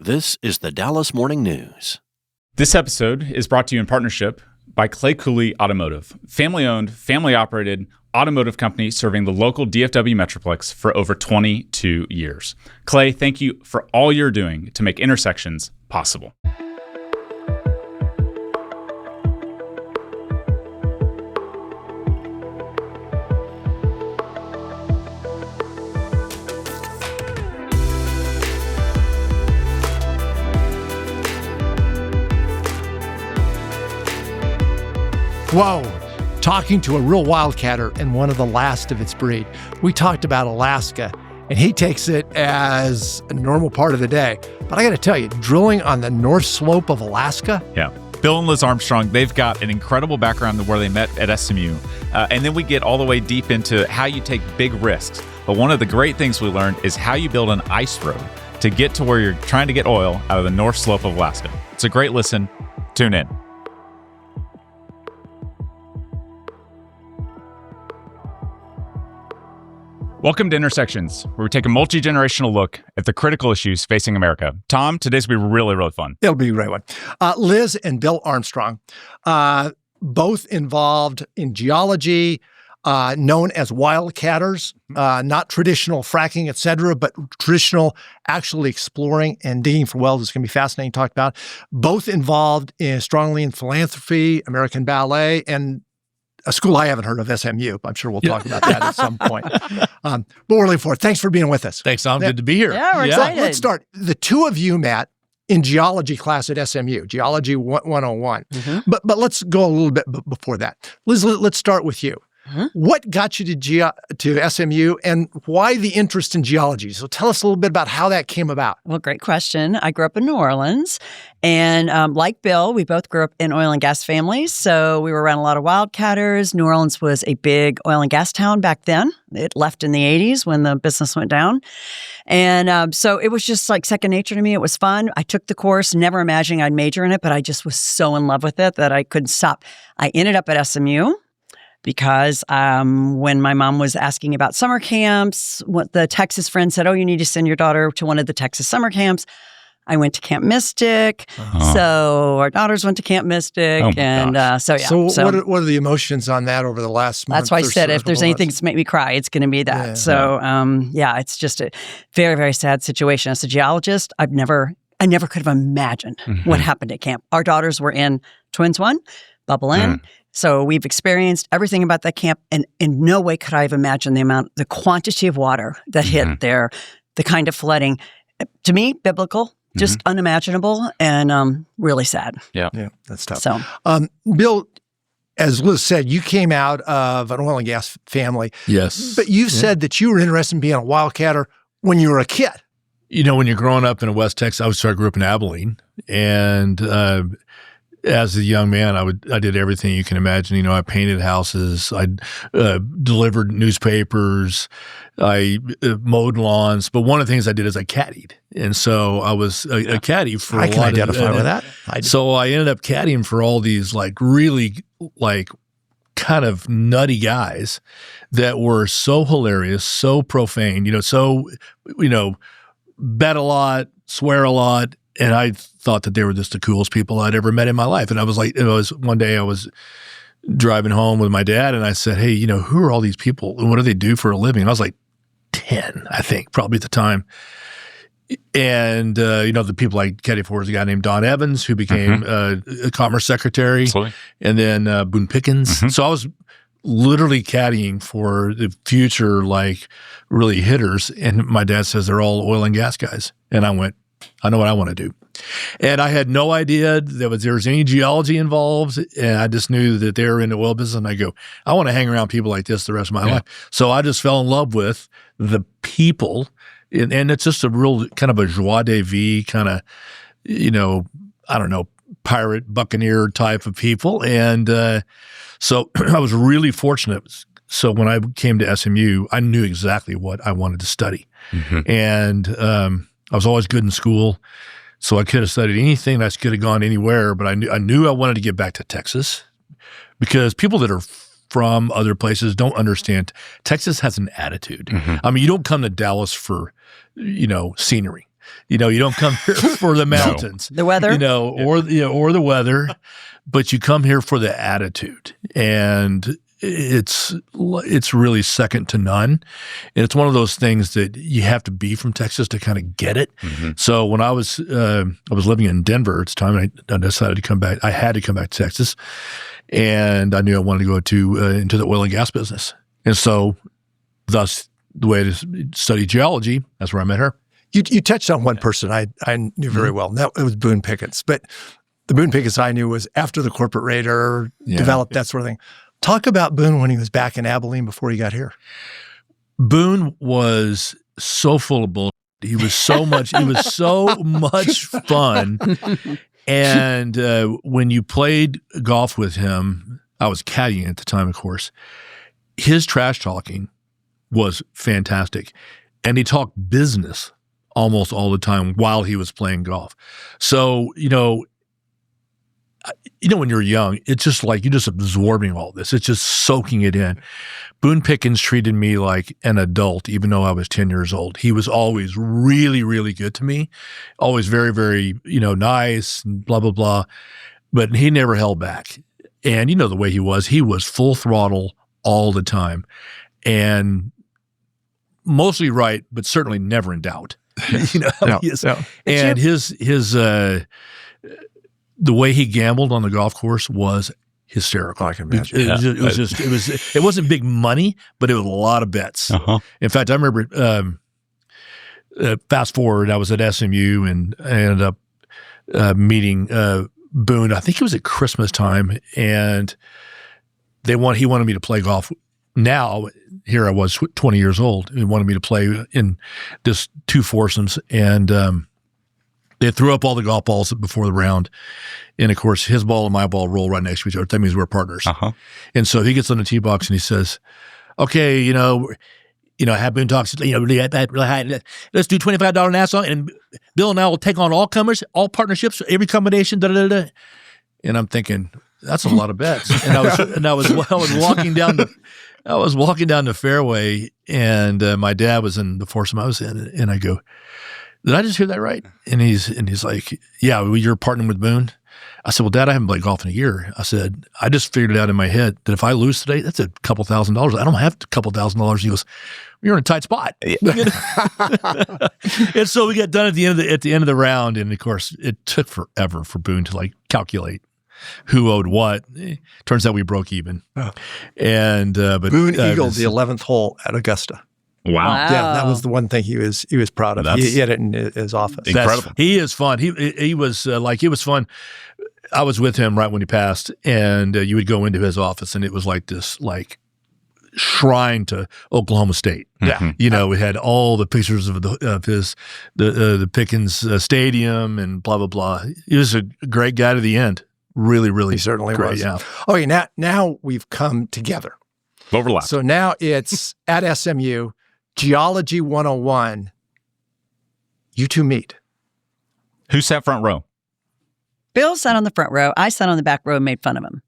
This is the Dallas Morning News. This episode is brought to you in partnership by Clay Cooley Automotive, family-owned, family-operated automotive company serving the local DFW Metroplex for over 22 years. Clay, thank you for all you're doing to make intersections possible. Whoa, talking to a real wildcatter and one of the last of its breed. We talked about Alaska, and he takes it as a normal part of the day. But I got to tell you, drilling on the north slope of Alaska. Yeah. Bill and Liz Armstrong, they've got an incredible background where they met at SMU. And then we get all the way deep into how you take big risks. But one of the great things we learned is how you build an ice road to get to where you're trying to get oil out of the north slope of Alaska. It's a great listen. Tune in. Welcome to Intersections, where we take a multi-generational look at the critical issues facing America. Tom, today's will be really, really fun. It'll be a great one. Liz and Bill Armstrong, both involved in geology, known as wildcatters, not traditional fracking, et cetera, but traditional actually exploring and digging for wells. It's going to be fascinating to talk about. Both involved strongly in philanthropy, American ballet, and a school I haven't heard of, SMU. I'm sure we'll talk about that at some point. But we're looking forward. Thanks for being with us. Thanks, Tom. Good to be here. Yeah, we're excited. Let's start. The two of you met in geology class at SMU, Geology 101. Mm-hmm. But let's go a little bit before that. Liz, let's start with you. Mm-hmm. What got you to SMU, and why the interest in geology? So tell us a little bit about how that came about. Well, great question. I grew up in New Orleans, and like Bill, we both grew up in oil and gas families, so we were around a lot of wildcatters. New Orleans was a big oil and gas town back then. It left in the 80s when the business went down. And so it was just like second nature to me. It was fun. I took the course, never imagining I'd major in it, but I just was so in love with it that I couldn't stop. I ended up at SMU. Because when my mom was asking about summer camps, what the Texas friend said, you need to send your daughter to one of the Texas summer camps. I went to Camp Mystic. So our daughters went to Camp Mystic. So what are the emotions on that over the last month? That's why I said if there's anything that's made me cry, it's going to be that. Yeah. So, it's just a very, very sad situation. As a geologist, I never could have imagined what happened at camp. Our daughters were in Twins 1, Bubble N. So we've experienced everything about that camp, and in no way could I have imagined the quantity of water that hit there, the kind of flooding. To me, biblical, just unimaginable, and really sad. Yeah, that's tough. So, Bill, as Liz said, you came out of an oil and gas family. Yes. But you said that you were interested in being a wildcatter when you were a kid. You know, when you're growing up in West Texas, I grew up in Abilene, and as a young man, I did everything you can imagine. You know, I painted houses, I delivered newspapers, I mowed lawns. But one of the things I did is I caddied, and so I was a caddy for. I can identify with that. So I ended up caddying for all these really kind of nutty guys that were so hilarious, so profane. Bet a lot, swear a lot. And I thought that they were just the coolest people I'd ever met in my life. And I was like, one day I was driving home with my dad, and I said, hey, who are all these people and what do they do for a living? And I was like 10, I think, probably at the time. And, the people I caddied for was a guy named Don Evans, who became a commerce secretary. Absolutely. And then Boone Pickens. So I was literally caddying for the future, really hitters. And my dad says they're all oil and gas guys. And I went, I know what I want to do. And I had no idea there was any geology involved. And I just knew that they were in the oil business. And I go, I want to hang around people like this the rest of my life. So I just fell in love with the people. And it's just a real kind of a joie de vivre kind of, pirate, buccaneer type of people. And so I was really fortunate. So when I came to SMU, I knew exactly what I wanted to study. And I was always good in school, so I could have studied anything. I could have gone anywhere, but I knew I wanted to get back to Texas because people that are from other places don't understand. Texas has an attitude. I mean, you don't come to Dallas for, scenery. You don't come here for the mountains, The weather, or the weather, but you come here for the attitude, and it's really second to none. And it's one of those things that you have to be from Texas to kind of get it. Mm-hmm. So when I was living in Denver at the time, I decided to come back. I had to come back to Texas, and I knew I wanted to go into the oil and gas business. And so, thus, the way to study geology, that's where I met her. You touched on one person I knew very well, and that was Boone Pickens. But the Boone Pickens I knew was after the corporate raider developed, that sort of thing. Talk about Boone when he was back in Abilene before he got here. Boone was so full of bull. He was so much fun. And when you played golf with him, I was caddying at the time, of course. His trash talking was fantastic. And he talked business almost all the time while he was playing golf. So, when you're young, it's just like you're just absorbing all this. It's just soaking it in. Boone Pickens treated me like an adult, even though I was 10 years old. He was always really, really good to me, always very, very, nice and blah, blah, blah. But he never held back. And the way he was full throttle all the time. And mostly right, but certainly never in doubt. And his the way he gambled on the golf course was hysterical. I can imagine. It wasn't big money, but it was a lot of bets. Uh-huh. In fact, I remember fast forward, I was at SMU and I ended up meeting Boone. I think it was at Christmas time, and he wanted me to play golf. Now, here I was 20 years old. He wanted me to play in just two foursomes, and they threw up all the golf balls before the round. And, of course, his ball and my ball roll right next to each other. That means we're partners. Uh-huh. And so he gets on the tee box and he says, okay, have Boone talks, let's do $25 Nassau, and Bill and I will take on all comers, all partnerships, every combination, da-da-da-da. And I'm thinking, that's a lot of bets. And I was walking down the fairway, and my dad was in the foursome I was in, and I go, did I just hear that right? And he's like, yeah, you're partnering with Boone? I said, well, Dad, I haven't played golf in a year. I said, I just figured it out in my head that if I lose today, that's a couple $1,000s. I don't have a couple $1,000s. He goes, you're in a tight spot. And so we got done at the end of the round, and of course, it took forever for Boone to calculate who owed what. Turns out we broke even. Oh. And but Boone eagled the 11th hole at Augusta. Wow. Yeah, that was the one thing he was proud of. He had it in his office. Incredible. He is fun. He was it was fun. I was with him right when he passed, and you would go into his office, and it was like this shrine to Oklahoma State. Yeah. We had all the pictures of the Pickens Stadium and blah blah blah. He was a great guy to the end. Really, really, he certainly great, was. Yeah. Okay, now we've come together. Overlap. So now it's at SMU. Geology 101, you two meet. Who sat front row? Bill sat on the front row. I sat on the back row and made fun of him.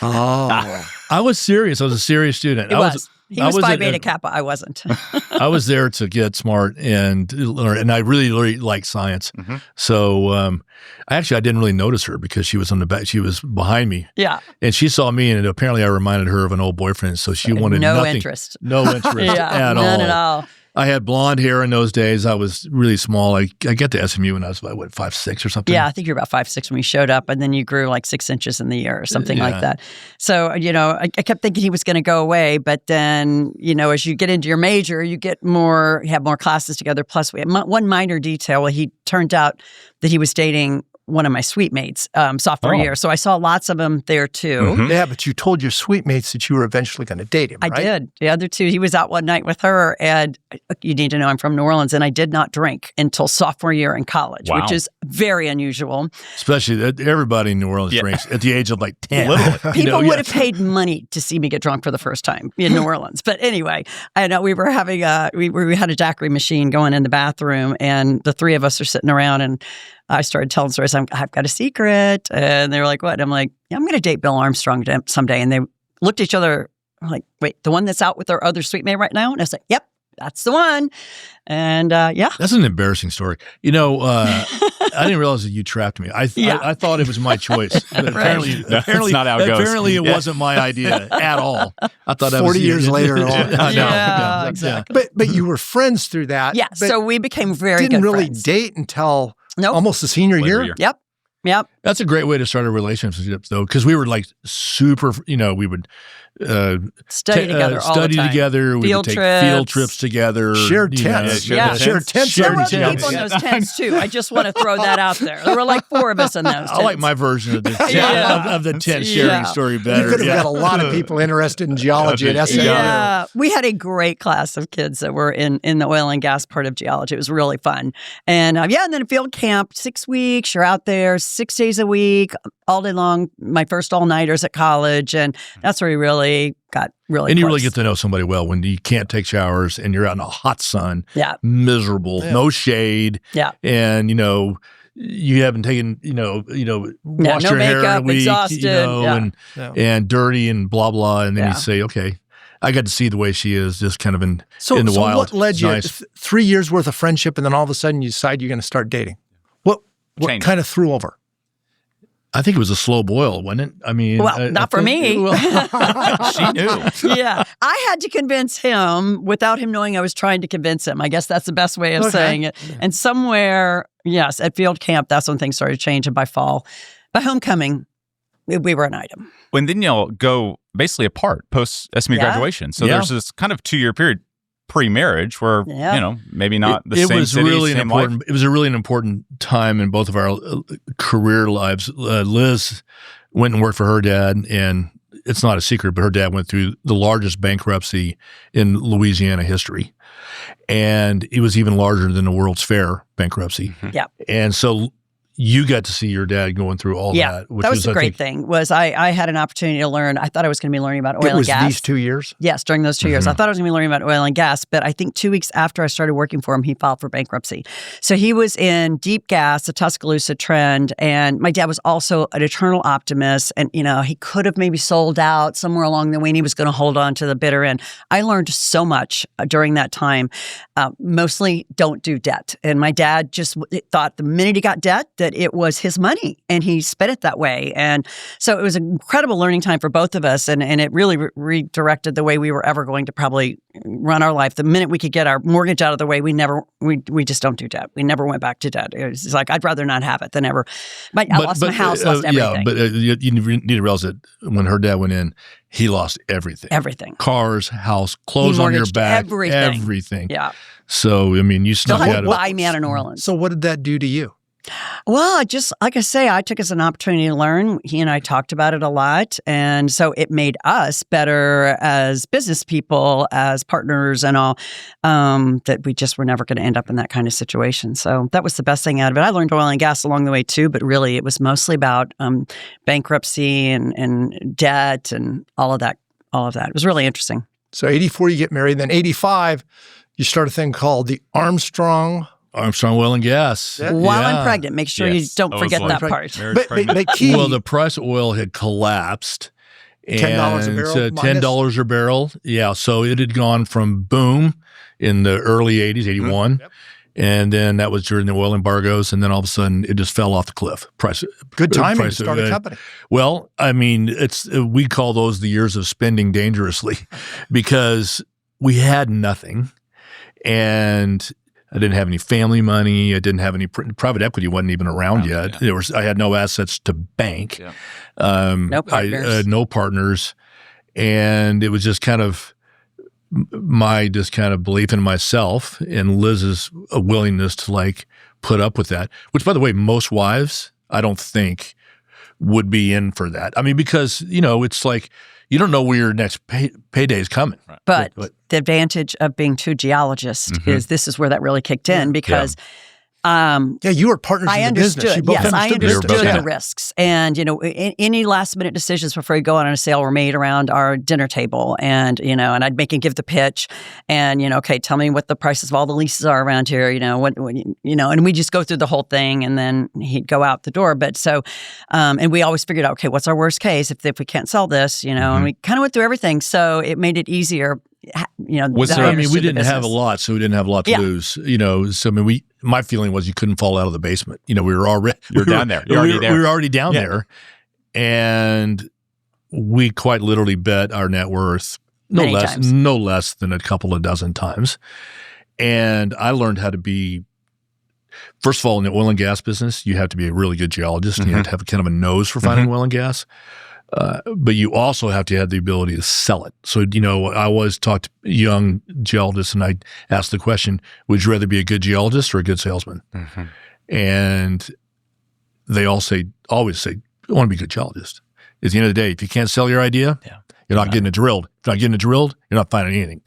Oh. I was serious. I was a serious student. He was Phi Beta Kappa. I wasn't. I was there to get smart and learn, and I really like science. Mm-hmm. So I didn't really notice her because she was on the back. She was behind me. Yeah. And she saw me, and apparently I reminded her of an old boyfriend. So she wanted no nothing. No interest yeah, at none all. at all. I had blonde hair in those days. I was really small. I got to SMU when I was, 5'6" or something? Yeah, I think you're about 5'6" when we showed up, and then you grew like 6 inches in the year or something like that. So, I kept thinking he was going to go away, but then, as you get into your major, you have more classes together. Plus, we had one minor detail. Well, he turned out that he was dating one of my suite mates sophomore year. So I saw lots of them there too. Mm-hmm. Yeah, but you told your suite mates that you were eventually going to date him, right? I did. The other two, he was out one night with her, and you need to know I'm from New Orleans, and I did not drink until sophomore year in college, which is very unusual. Especially that everybody in New Orleans drinks at the age of 10. People would have paid money to see me get drunk for the first time in New Orleans. But anyway, I know we were having we had a daiquiri machine going in the bathroom, and the three of us are sitting around, and I started telling stories. I've got a secret. And they were like, what? And I'm like, yeah, I'm going to date Bill Armstrong someday. And they looked at each other like, wait, the one that's out with our other suite mate right now? And I was like, yep, that's the one. And yeah. That's an embarrassing story. I didn't realize that you trapped me. I thought it was my choice. But apparently, That's not how it goes. Apparently, it wasn't my idea at all. I thought that was 40 years later. I know. Yeah, exactly. But you were friends through that. Yeah, but so we became very didn't good really friends. date until Nope. almost the senior Later year. year. Yep. That's a great way to start a relationship, though, because we were like super. We would Study together all the time. together. We Field would take trips. field trips together. Shared tents. Yeah. Shared tents. There were Shared people in tents. those tents too. I just want to throw that out there. There were like 4 of us in those tents. I like my version of the of the tent sharing Yeah. story You better. could have got a lot of people interested in geology at SMU. Yeah, we had a great class of kids that were in the oil and gas part of geology. It was really fun. And and then field camp, 6 weeks. You're out there 6 days a week, all day long. My first all-nighters at college. And that's where we really got really And you close. really get to know somebody well when you can't take showers and you're out in the hot sun, Yeah. miserable, no shade, Yeah. and you haven't taken washed no your hair in a makeup, week, exhausted, yeah. and dirty and blah blah, and then Yeah. you say, okay, I got to see the way she is, just kind of in the So wild. what led It's you nice. 3 years worth of friendship, and then all of a sudden you decide you're going to start dating? What Changed. kind of threw over? I think it was a slow boil, wasn't it? I mean, Well, not for me. She knew. Yeah. I had to convince him without him knowing I was trying to convince him. I guess that's the best way of saying it. And somewhere, yes, at field camp, that's when things started changing. By fall. By homecoming, we were an item. When then y'all go basically apart post SMU Yeah. graduation. So Yeah. there's this kind of 2-year period pre-marriage where, Yeah. maybe not the it same was city, really same an important. life. It was a really important time in both of our career lives. Liz went and worked for her dad, and it's not a secret, but her dad went through the largest bankruptcy in Louisiana history, and it was even larger than the World's Fair bankruptcy. Yeah. And so you got to see your dad going through all Yeah. that. Which That was the I great think, thing was I had an opportunity to learn. I thought I was going to be learning about oil It and was gas. these 2 years. Yes, during those 2 years. Mm-hmm. I thought I was going to be learning about oil and gas, but I think 2 weeks after I started working for him, he filed for bankruptcy. So he was in deep gas, the Tuscaloosa trend, and my dad was also an eternal optimist, and he could have maybe sold out somewhere along the way, and he was going to hold on to the bitter end. I learned so much during that time. Mostly don't do debt. And my dad just thought the minute he got debt that it was his money, and he spent it that way. And so it was an incredible learning time for both of us, and it really redirected the way we were ever going to probably run our life. The minute we could get our mortgage out of the way, we just don't do debt. We never went back to debt. It was like, I'd rather not have it than ever. I lost my house, lost everything. Yeah, but you need to realize that when her dad went in, he lost everything. Everything. Cars, house, clothes on your mortgaged back, everything. everything. Yeah. So, I mean, you Still snuck had out to of buy me out of New Orleans. So what did that do to you? Well, like I say, I took it as an opportunity to learn. He and I talked about it a lot. And so it made us better as business people, as partners and all, that we just were never going to end up in that kind of situation. So that was the best thing out of it. I learned oil and gas along the way too, but really it was mostly about bankruptcy and debt and all of that. It was really interesting. So 84, you get married. Then 85, you start a thing called the Armstrong. Oil and Gas. Yeah. While Yeah. I'm pregnant, make sure you Yes. don't Always forget like that part. But key. Well, the price of oil had collapsed. $10 a barrel And, minus? $10 a barrel. Yeah. So it had gone from boom in the early 80s, 81. Yep. And then that was during the oil embargoes. And then all of a sudden it just fell off the cliff. Good timing to price of- start a company. Well, I mean, we call those the years of spending dangerously because we had nothing. And I didn't have any family money. I didn't have any private equity. Wasn't even around yet. Yeah. I had no assets to bank. Yeah. No partners. No partners, and it was just kind of my belief in myself and Liz's willingness to put up with that. Which, by the way, most wives I don't think would be in for that. I mean, because it's like you don't know where your next payday is coming. Right. But the advantage of being two geologists is this is where that really kicked in because You were partners I in the business. You understood. both Yes, I understood the understood business. the risks. And, any last minute decisions before you go out on a sale were made around our dinner table. And, and I'd make and give the pitch and, okay, tell me what the prices of all the leases are around here, and we just go through the whole thing and then he'd go out the door. But so, and we always figured out, okay, what's our worst case if we can't sell this, and we kind of went through everything. So it made it easier. we didn't have a lot, so we didn't have a lot to lose. So my feeling was you couldn't fall out of the basement. We were already down there. You're already there. We were already down there, and we quite literally bet our net worth no less than a couple of dozen times. And I learned how to be. First of all, in the oil and gas business, you have to be a really good geologist, and you have to have kind of a nose for finding oil and gas. But you also have to have the ability to sell it. So, I always talk to young geologists, and I ask the question, would you rather be a good geologist or a good salesman? And they always say, I want to be a good geologist. At the end of the day, if you can't sell your idea, you're not getting it drilled. If you're not getting it drilled, you're not finding anything.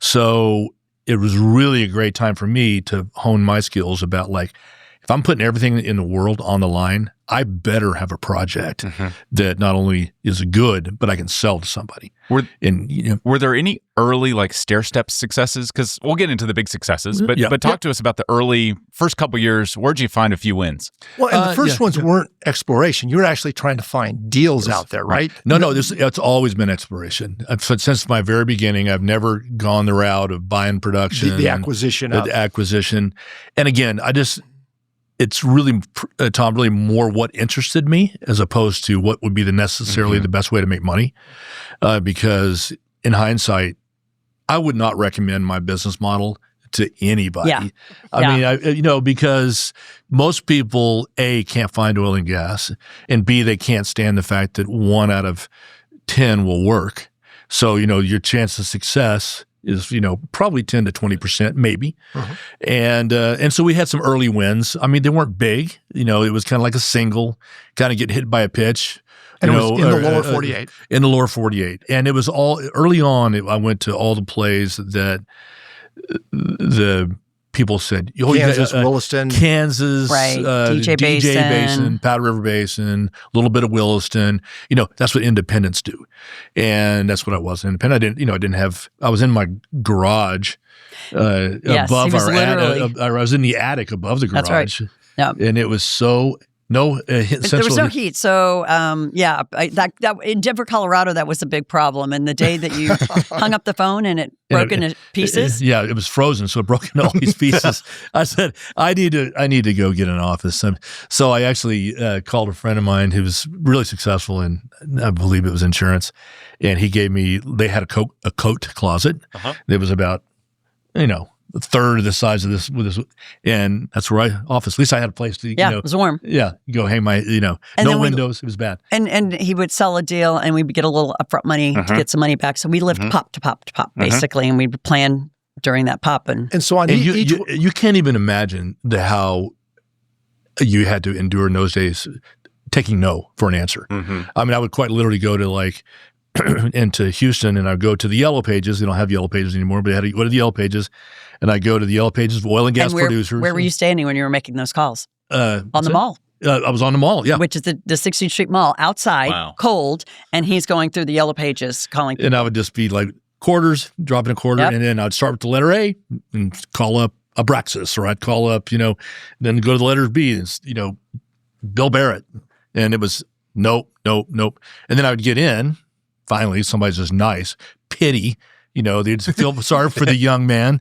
So it was really a great time for me to hone my skills about if I'm putting everything in the world on the line, I better have a project that not only is good, but I can sell to somebody. Were there any early stair-step successes? Because we'll get into the big successes, but talk to us about the early first couple years. Where'd you find a few wins? Well, and the first ones weren't exploration. You were actually trying to find deals out there, right? No, it's always been exploration. Since my very beginning, I've never gone the route of buying production. The acquisition. And again, it's really, Tom, really more what interested me as opposed to what would be necessarily the best way to make money. Because in hindsight, I would not recommend my business model to anybody. I mean, because most people, A, can't find oil and gas, and B, they can't stand the fact that 1 out of 10 will work. So, your chance of success is, probably 10 to 20%, maybe. And so we had some early wins. I mean, they weren't big. It was kind of like a single, kind of get hit by a pitch. And it was in the lower 48. In the lower 48. And it was all, early on, I went to all the plays that the people said, Kansas, Williston. Kansas, right. DJ Basin, Powder River Basin, a little bit of Williston. That's what independents do. And that's what I was. Independent. I was in my garage above our attic. I was in the attic above the garage. That's right. Yeah. And it was so... there was no heat. So, in Denver, Colorado, that was a big problem. And the day that you hung up the phone and it broke into pieces. It was frozen. So it broke into all these pieces. I said, I need to go get an office. So I actually called a friend of mine who was really successful in, I believe it was insurance. And he gave me, they had a coat closet. It was about, a third of the size of this, and that's where office. At least I had a place to, it was warm. Go hang my, no windows. It was bad. And he would sell a deal, and we would get a little upfront money to get some money back. So we lived pop to pop to pop, basically, and we'd plan during that pop. And so on. And you can't even imagine how you had to endure in those days taking no for an answer. I mean, I would quite literally go to into Houston, and I'd go to the Yellow Pages. They don't have Yellow Pages anymore, but I had to go to the Yellow Pages, and I go to the Yellow Pages of oil and gas producers. Where were you standing when you were making those calls? On the mall. I was on the mall, which is the 16th Street Mall, outside, cold, and he's going through the Yellow Pages calling people. And I would just be quarters, dropping a quarter, and then I'd start with the letter A and call up Abraxas, or I'd call up, then go to the letter B, and, Bill Barrett. And it was nope. And then I would get in. Finally, somebody's just nice, pity, they'd feel sorry for the young man.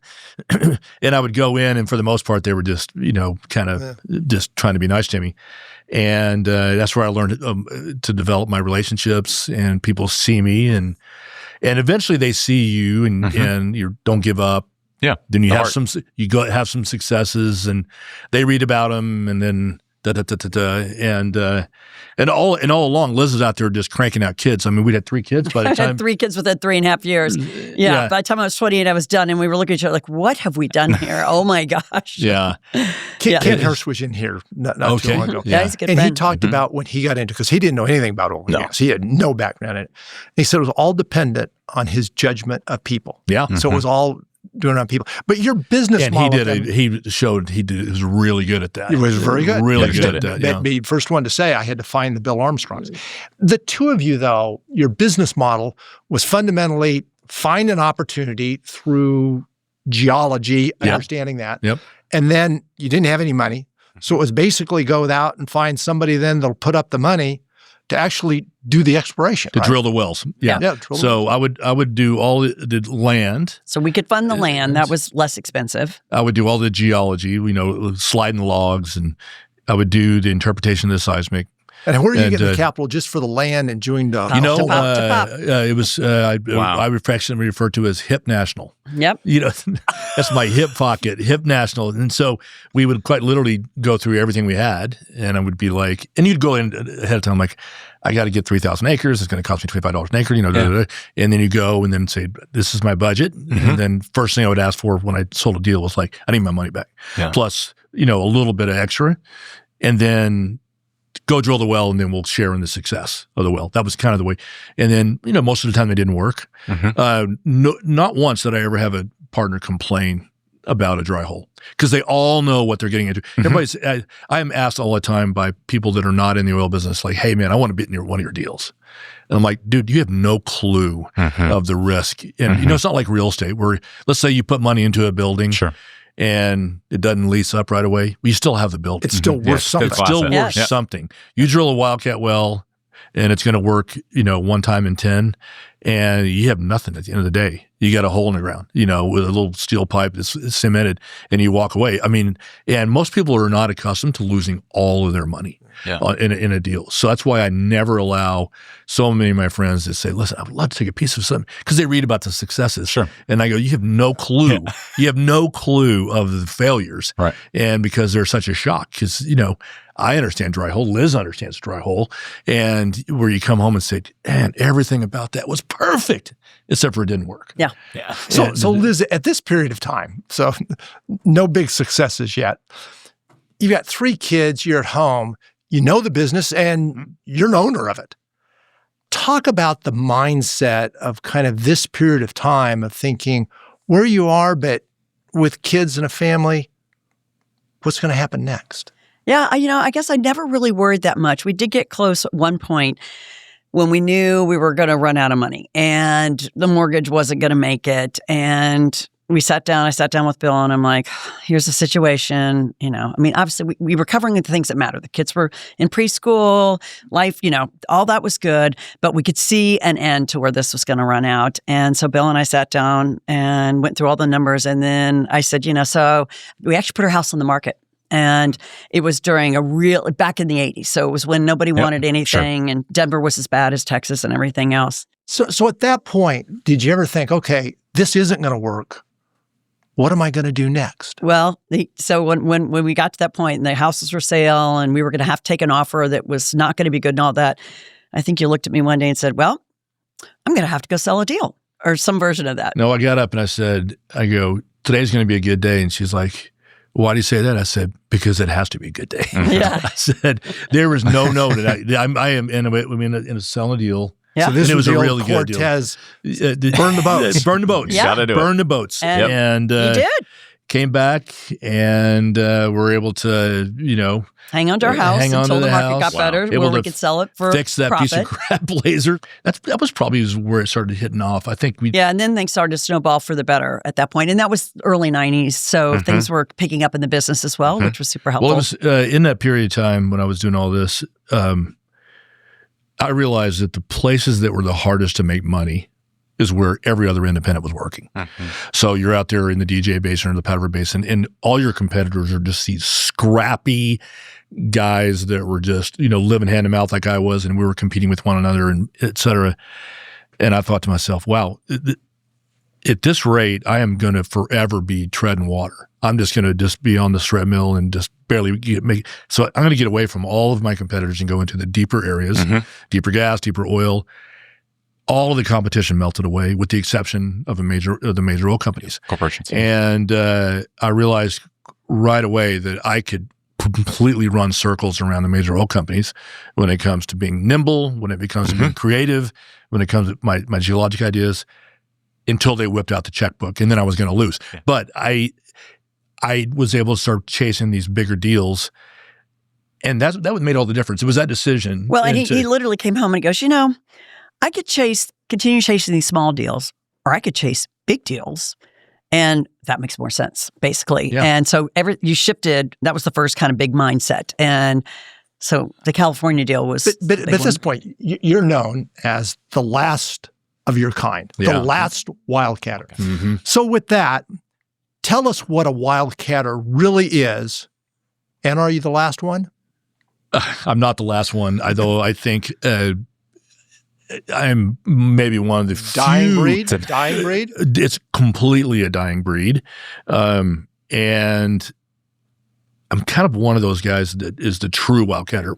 And I would go in, and for the most part, they were just, kind of just trying to be nice to me. And that's where I learned to develop my relationships, and people see me, and eventually they see you, and you don't give up. Yeah. Then you have have some successes, and they read about them, and then and all along, Liz is out there just cranking out kids. I mean, we'd had 3 kids by the time. I had 3 kids within 3.5 years. Yeah. By the time I was 28, I was done, and we were looking at each other like, "What have we done here? Oh my gosh!" Yeah. Ken Hirsch was in here not too long ago. Yeah, he's a good and friend. he talked about when he got into, because he didn't know anything about oil and gas. He had no background in it. He said it was all dependent on his judgment of people. Yeah. So it was all doing on people. But your business model. He was really good at that. He was very good. Really good at that. That'd be the first one to say, I had to find the Bill Armstrongs. The two of you, though, your business model was fundamentally find an opportunity through geology, understanding that. Yep. And then you didn't have any money. So it was basically go out and find somebody then that'll put up the money to actually do the exploration, to right? drill the wells. Yeah. Yeah, drill the So wells. I would do all the land. So we could fund the land. That was less expensive. I would do all the geology, sliding logs, and I would do the interpretation of the seismic. And where are you getting the capital just for the land and doing the it was Wow. I affectionately refer to as Hip National. Yep. That's my hip pocket, Hip National. And so we would quite literally go through everything we had, and I would be like, and you'd go in ahead of time like, I got to get 3,000 acres. It's going to cost me $25 an acre, and then you go and then say, this is my budget. And then first thing I would ask for when I sold a deal was like, I need my money back. Yeah. Plus, a little bit of extra. And then go drill the well, and then we'll share in the success of the well. That was kind of the way. And then, most of the time it didn't work. Not once did I ever have a partner complain about a dry hole because they all know what they're getting into. I am asked all the time by people that are not in the oil business, like, hey, man, I want to bid in one of your deals. And I'm like, dude, you have no clue of the risk. And, it's not like real estate where, let's say you put money into a building. Sure. And it doesn't lease up right away. We still have the building. It's still worth something. It's still worth something. You drill a wildcat well, and it's going to work, one time in 10, and you have nothing at the end of the day. You got a hole in the ground, with a little steel pipe that's cemented, and you walk away. I mean, and most people are not accustomed to losing all of their money in a deal. So that's why I never allow so many of my friends to say, listen, I would love to take a piece of something, because they read about the successes. Sure. And I go, you have no clue. You have no clue of the failures. Right. And because they're such a shock, because, I understand dry hole. Liz understands dry hole. And where you come home and say, man, everything about that was perfect, except for it didn't work. Yeah. Yeah. So Liz, at this period of time, so no big successes yet. You've got 3 kids, you're at home, you know the business, and you're an owner of it. Talk about the mindset of kind of this period of time of thinking where you are, but with kids and a family, what's going to happen next? Yeah, I guess I never really worried that much. We did get close at one point when we knew we were going to run out of money and the mortgage wasn't going to make it. And I sat down with Bill, and I'm like, here's the situation. Obviously we were covering the things that matter. The kids were in preschool, life, all that was good, but we could see an end to where this was going to run out. And so Bill and I sat down and went through all the numbers. And then I said, so we actually put our house on the market. And it was during back in the 80s. So it was when nobody wanted anything, and Denver was as bad as Texas and everything else. So at that point, did you ever think, okay, this isn't going to work? What am I going to do next? Well, so when we got to that point and the houses were for sale and we were going to have to take an offer that was not going to be good and all that, I think you looked at me one day and said, well, I'm going to have to go sell a deal or some version of that. No, I got up and I go, today's going to be a good day. And she's like, why do you say that? I said, because it has to be a good day. Yeah. I said, there was no I am in a selling a deal. Yeah. So this was was a the really old good deal. Cortez, burn the boats. Burn the boats. Yeah. Gotta do Burn it. the boats. And And you did. came back and were able to, Hang on to our house hang on until to the the market house. got better, Able where we to could sell it for fix that profit. piece of crap laser. That was probably where it started hitting off. I think we. Yeah, and then things started to snowball for the better at that point. And that was early 90s. So things were picking up in the business as well, which was super helpful. Well, it was in that period of time when I was doing all this, I realized that the places that were the hardest to make money is where every other independent was working. So you're out there in the DJ Basin or the Powder River Basin, and all your competitors are just these scrappy guys that were just, living hand to mouth like I was, and we were competing with one another, and et cetera. And I thought to myself, wow, at this rate, I am going to forever be treading water. I'm just going to just be on the strip mill and just barely make. So I'm going to get away from all of my competitors and go into the deeper areas, deeper gas, deeper oil. All of the competition melted away, with the exception of the major oil companies, corporations. And I realized right away that I could completely run circles around the major oil companies when it comes to being nimble, when it becomes to being creative, when it comes to my geologic ideas, until they whipped out the checkbook, and then I was going to lose. Yeah. But I was able to start chasing these bigger deals, and that made all the difference. It was that decision. Well, and he literally came home and he goes, I could continue chasing these small deals, or I could chase big deals. And that makes more sense, basically. Yeah. And so you shifted. That was the first kind of big mindset. And So the California deal was. But at this point, you're known as the last of your kind, the last wildcatter. Mm-hmm. So with that, tell us what a wildcatter really is, and are you the last one? I'm not the last one, although I think I'm maybe one of the Dying few. breed? Dying breed? It's completely a dying breed. And I'm kind of one of those guys that is the true wildcatter,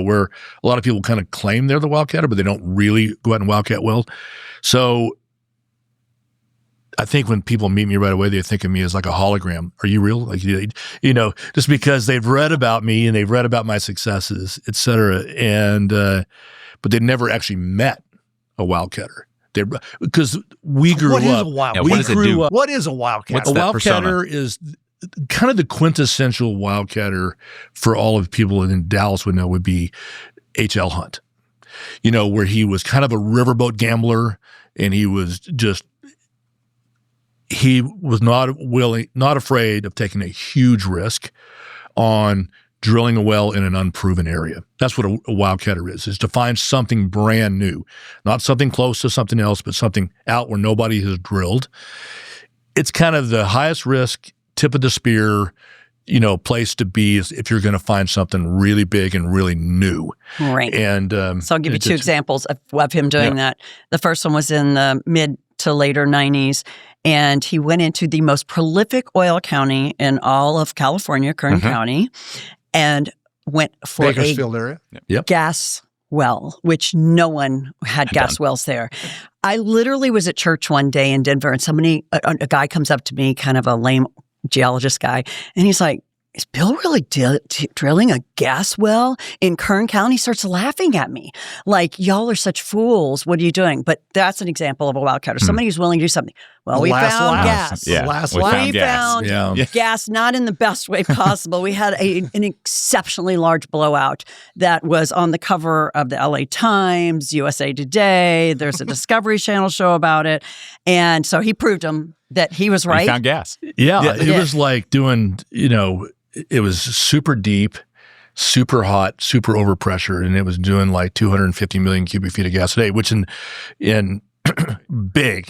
where a lot of people kind of claim they're the wildcatter, but they don't really go out and wildcat well. So I think when people meet me right away, they think of me as like a hologram. Are you real? Like, just because they've read about me and they've read about my successes, et cetera. And, but they've never actually met a wildcatter. Because we grew up. What is a wildcatter? what does it do? What is a wildcatter? What's A that persona? wildcatter is kind of the quintessential wildcatter for all of the people in Dallas would know would be H.L. Hunt. Where he was kind of a riverboat gambler, and he was not afraid of taking a huge risk on drilling a well in an unproven area. That's what a wildcatter is to find something brand new, not something close to something else, but something out where nobody has drilled. It's kind of the highest risk, tip of the spear, place to be is if you're going to find something really big and really new. Right. And so I'll give you two examples of him doing that. The first one was in the mid to later 90s, and he went into the most prolific oil county in all of California, Kern County, and went for Bakersfield area? gas well, which no one had gas wells there. I literally was at church one day in Denver, and a guy comes up to me, kind of a lame geologist guy, and he's like, "Is Bill really drilling a gas well in Kern County?" He starts laughing at me. Like, y'all are such fools. What are you doing? But that's an example of a wildcatter. Somebody who's willing to do something. Well, we found gas. Yeah, We found gas, not in the best way possible. We had an exceptionally large blowout that was on the cover of the LA Times, USA Today. There's a Discovery Channel show about it. And so he proved him that he was right. He found gas. Yeah, it was like doing, it was super deep, super hot, super overpressure, and it was doing like 250 million cubic feet of gas a day, which in big.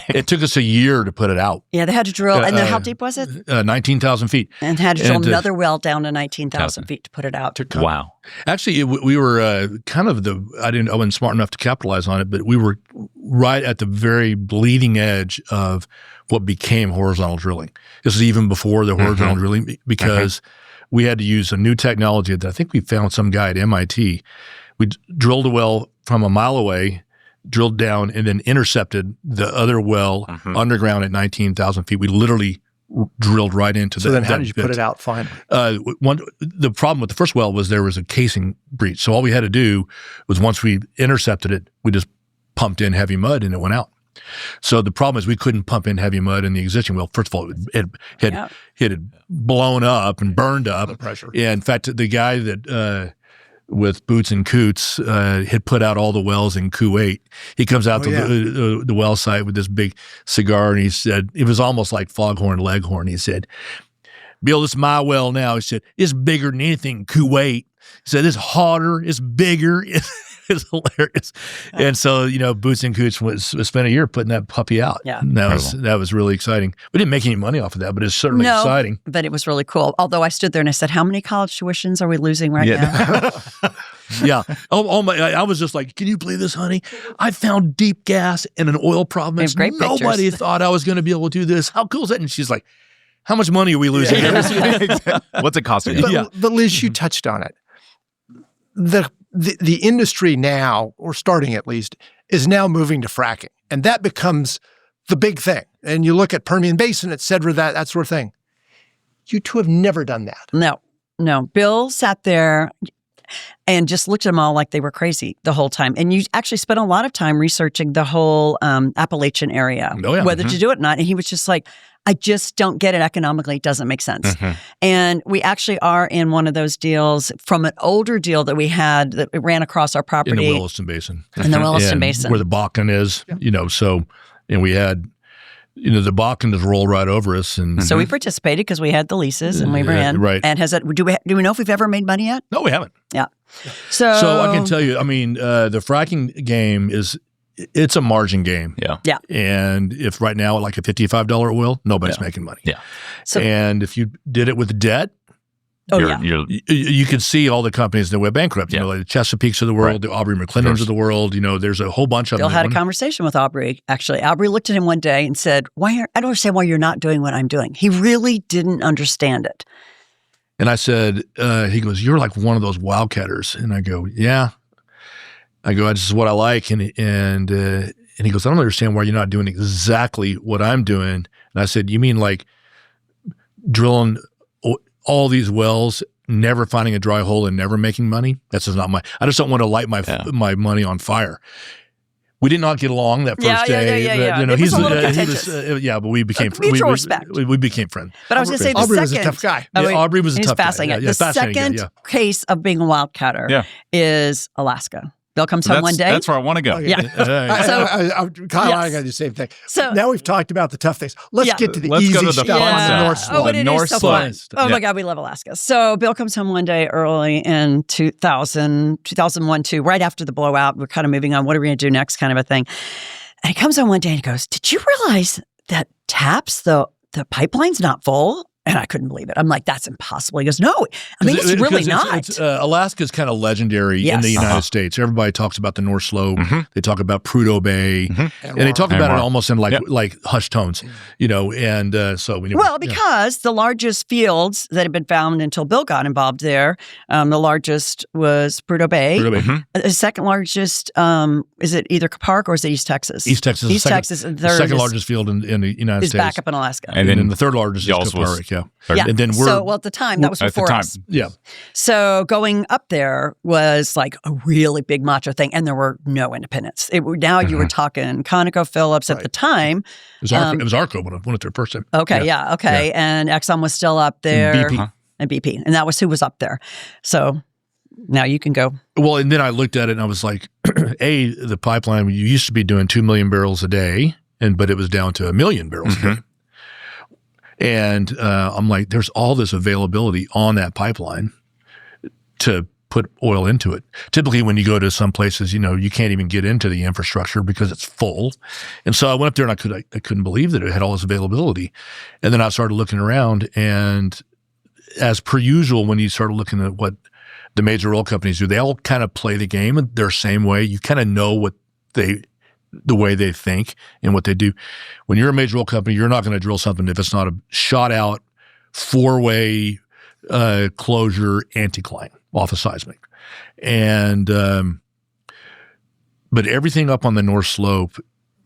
It took us a year to put it out. Yeah, they had to drill. And then how deep was it? 19,000 feet. And had to drill another well down to 19,000 feet to put it out. Wow. Actually, we were kind of I wasn't smart enough to capitalize on it, but we were right at the very bleeding edge of what became horizontal drilling. This is even before the horizontal drilling, because we had to use a new technology that I think we found some guy at MIT. We drilled a well from a mile away, drilled down, and then intercepted the other well underground at 19,000 feet. We literally drilled right into So then how did you put it out finally? The problem with the first well was there was a casing breach. So all we had to do was, once we intercepted it, we just pumped in heavy mud and it went out. So the problem is we couldn't pump in heavy mud in the existing well. First of all, it had blown up and burned up. The pressure. Yeah, in fact, the guy that with Boots and Coots had put out all the wells in Kuwait. He comes out to the well site with this big cigar, and he said, it was almost like Foghorn Leghorn. He said, "Bill, this is my well now." He said, "It's bigger than anything in Kuwait." He said, "It's hotter, it's bigger." It's hilarious. And so, Boots and Coots spent a year putting that puppy out. Yeah. And that was really exciting. We didn't make any money off of that, but it's certainly exciting. But it was really cool. Although I stood there and I said, "How many college tuitions are we losing right now?" Yeah. I was just like, "Can you believe this, honey? I found deep gas in an oil province. Great Nobody pictures. thought I was going to be able to do this. How cool is that?" And she's like, "How much money are we losing?" What's it costing you? But Liz, you touched on it. The industry now, or starting at least, is now moving to fracking. And that becomes the big thing. And you look at Permian Basin, et cetera, that sort of thing. You two have never done that. No. Bill sat there and just looked at them all like they were crazy the whole time. And you actually spent a lot of time researching the whole Appalachian area, whether to do it or not. And he was just like, "I just don't get it economically. It doesn't make sense." And we actually are in one of those deals from an older deal that we had that ran across our property. In the Williston Basin. In the Williston Basin. Where the Bakken is, so, and we had the Bakken just rolled right over us. And So we participated because we had the leases and we were in. Right. And do we know if we've ever made money yet? No, we haven't. Yeah. So I can tell you, the fracking game it's a margin game. Yeah. And if right now, like a $55 oil, nobody's making money. Yeah. And if you did it with debt, you could see all the companies that went bankrupt. Yeah. Like the Chesapeakes of the world, the Aubrey McClennans of the world. There's a whole bunch of Bill them. had a conversation with Aubrey, actually. Aubrey looked at him one day and said, I don't understand why you're not doing what I'm doing. He really didn't understand it. And I said, he goes, you're like one of those wildcatters. And I go, yeah. I go, this is what I like. And he goes, I don't understand why you're not doing exactly what I'm doing. And I said, you mean like drilling all these wells, never finding a dry hole and never making money? That's just not I just don't want to light my money on fire. We did not get along that first day. Yeah. It was a little contentious. But we became mutual respect. We became friends. But I was going to say Aubrey the was second. a tough guy. Aubrey was a tough fascinating. guy. The second case of being a wildcatter is Alaska. Bill comes home one day. That's where I want to go. Yeah. Kyle and I got to do the same thing. So now we've talked about the tough things. Let's get to the Let's easy go to the stuff fun on the stuff. North Slope. It North is so Slope. fun. Oh my God, we love Alaska. So Bill comes home one day early in 2001, too, right after the blowout. We're kind of moving on. What are we going to do next kind of a thing. And he comes home one day and he goes, did you realize that TAPS, the pipeline's not full? And I couldn't believe it. I'm like, that's impossible. He goes, no, it's really not. Alaska's kind of legendary in the United States. Everybody talks about the North Slope. They talk about Prudhoe Bay. And they talk about it almost in like hushed tones, because the largest fields that had been found until Bill got involved there, the largest was Prudhoe Bay. The second largest, is it either Park or is it East Texas? East Texas. East Texas. The second largest field in the United States. Is back up in Alaska. And then the third largest is Park. And then at the time, that was before us. Yeah. So going up there was like a really big macho thing, and there were no independents. You were talking ConocoPhillips at the time. It was Arco when I went there first time. Okay, okay. And Exxon was still up there. And BP. And that was who was up there. So now you can go. Well, and then I looked at it and I was like, the pipeline, you used to be doing 2 million barrels a day, but it was down to 1 million barrels a day. And I'm like, there's all this availability on that pipeline to put oil into it. Typically, when you go to some places, you can't even get into the infrastructure because it's full. And so I went up there and I couldn't believe that it had all this availability. And then I started looking around, and as per usual, when you started looking at what the major oil companies do, they all kind of play the game in their same way. You kind of know the way they think and what they do. When you're a major oil company, you're not going to drill something if it's not a shot out 4-way closure anticline off of seismic. And but everything up on the North Slope,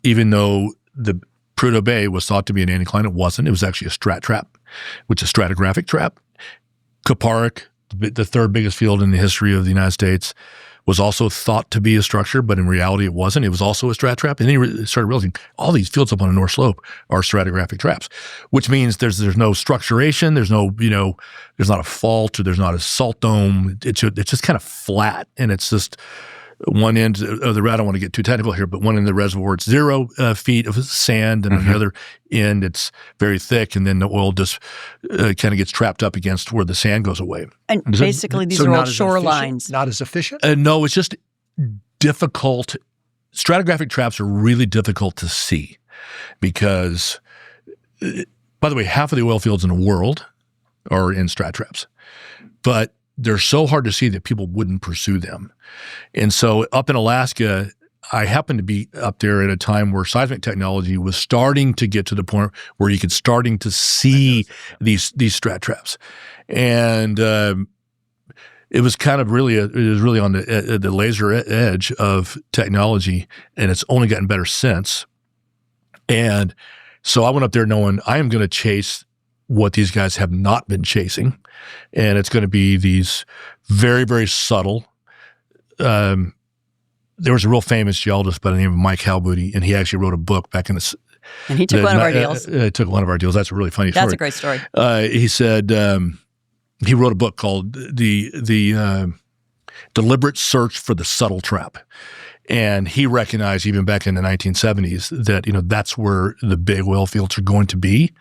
even though the Prudhoe Bay was thought to be an anticline, it wasn't. It was actually a strat trap, which is a stratigraphic trap. Kuparuk, the third biggest field in the history of the United States, was also thought to be a structure, but in reality it wasn't. It was also a strat trap. And then you started realizing all these fields up on the North Slope are stratigraphic traps, which means there's no structuration, there's no, there's not a fault, or there's not a salt dome. It's just kind of flat, and it's just one end of the I don't want to get too technical here, but one end of the reservoir, it's 0 feet of sand, and on the other end, it's very thick, and then the oil just kind of gets trapped up against where the sand goes away. And basically, these are all shorelines. Not as efficient? No, it's just difficult. Stratigraphic traps are really difficult to see because, by the way, half of the oil fields in the world are in strat traps. But they're so hard to see that people wouldn't pursue them. And so up in Alaska, I happened to be up there at a time where seismic technology was starting to get to the point where you could starting to see these strat traps. And it was kind of really on the laser edge of technology, and it's only gotten better since. And so I went up there knowing I am going to chase what these guys have not been chasing. And it's going to be these very, very subtle. There was a real famous geologist by the name of Mike Halbooty, and he actually wrote a book back in the. And he took one of our deals. Took one of our deals. That's a really funny story. That's a great story. He said he wrote a book called the Deliberate Search for the Subtle Trap. And he recognized even back in the 1970s that, that's where the big oil fields are going to be,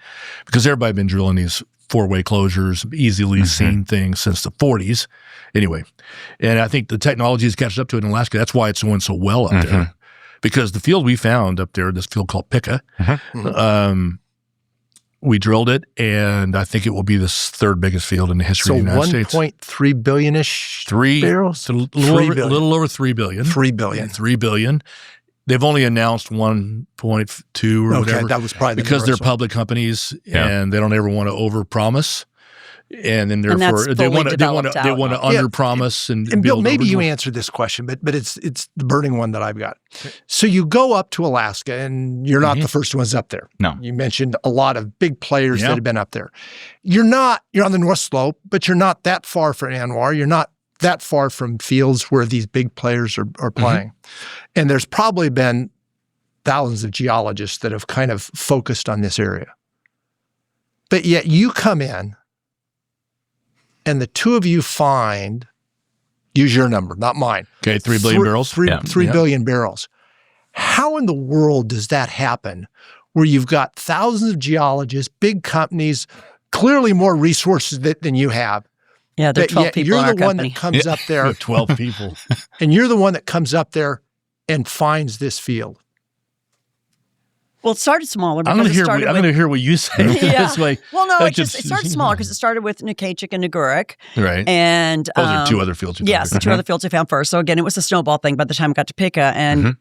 because everybody had been drilling these four-way closures, easily seen things since the 40s. Anyway, and I think the technology is catching up to it in Alaska. That's why it's going so well up there. Because the field we found up there, this field called Pika, we drilled it, and I think it will be the third biggest field in the history of the United States. So 1.3 billion-ish barrels? A little over 3 billion. 3 billion. 3 billion. They've only announced 1.2 or whatever. That was probably because they're public companies and they don't ever want to overpromise. And then therefore they want to underpromise and Bill, maybe you answered this question, but it's the burning one that I've got. So you go up to Alaska, and you're not the first ones up there. No, you mentioned a lot of big players that have been up there. You're on the North Slope, but you're not that far from Anwar. You're not that far from fields where these big players are playing. And there's probably been thousands of geologists that have kind of focused on this area. But yet you come in, and the two of you find, use your number, not mine. Okay, 3 billion barrels. 3 billion barrels. How in the world does that happen where you've got thousands of geologists, big companies, clearly more resources than you have? Yeah, there are 12 people in our company. You're the one that comes up there. 12 people. And you're the one that comes up there and finds this field. Well, it started smaller. I'm going to hear what you say. This way. Well, no, it started smaller because it started with Nukachik and Naguruk. Right. And those are two other fields. Yes, the two other fields we found first. So again, it was a snowball thing by the time it got to Pika. And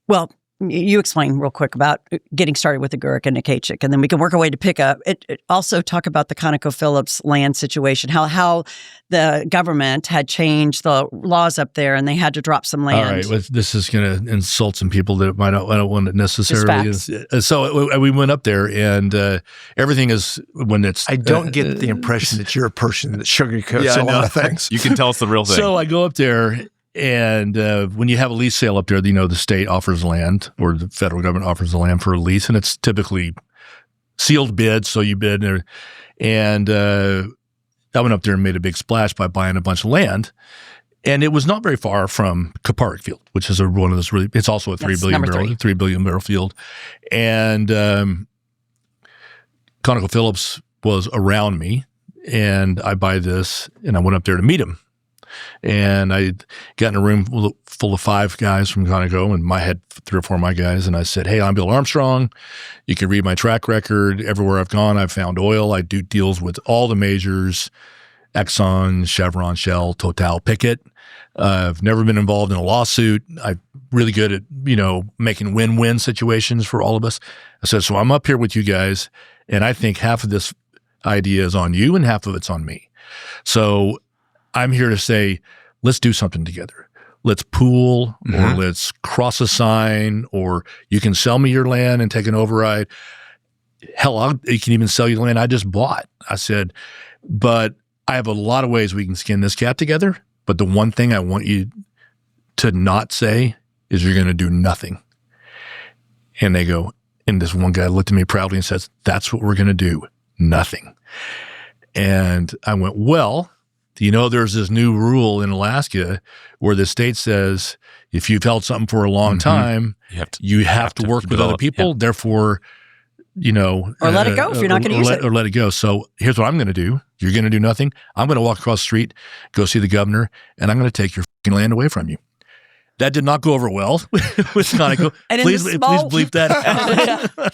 well, you explain real quick about getting started with Naguruk and Nukachik, and then we can work our way to Pika. It also talk about the ConocoPhillips land situation, how the government had changed the laws up there, and they had to drop some land. All right, well, this is going to insult some people that I don't want to necessarily. So we went up there, and everything is when it's. I don't get the impression that you're a person that sugarcoats a lot of things. You can tell us the real thing. So I go up there. And when you have a lease sale up there, the state offers land, or the federal government offers the land for a lease, and it's typically sealed bids. So you bid, and I went up there and made a big splash by buying a bunch of land, and it was not very far from Kaparik Field, which is one of those it's also a 3 billion barrel field, and ConocoPhillips was around me, and I buy this, and I went up there to meet him. And I got in a room full of 5 guys from Conoco, and I had 3 or 4 of my guys, and I said, hey, I'm Bill Armstrong. You can read my track record. Everywhere I've gone, I've found oil. I do deals with all the majors, Exxon, Chevron, Shell, Total, Pickett. I've never been involved in a lawsuit. I'm really good at, making win-win situations for all of us. I said, so I'm up here with you guys, and I think half of this idea is on you and half of it's on me. So I'm here to say, let's do something together. Let's pool, or let's cross a sign, or you can sell me your land and take an override. Hell, you can even sell you the land I just bought. I said, but I have a lot of ways we can skin this cat together. But the one thing I want you to not say is you're going to do nothing. And they go, and this one guy looked at me proudly and says, that's what we're going to do, nothing. And I went, well, there's this new rule in Alaska where the state says if you've held something for a long time, you have to work with other people. Yeah. Therefore, or let it go if you're not going to use it. Or let it go. So here's what I'm going to do. You're going to do nothing. I'm going to walk across the street, go see the governor, and I'm going to take your fucking land away from you. That did not go over well with Conoco. Please bleep that out.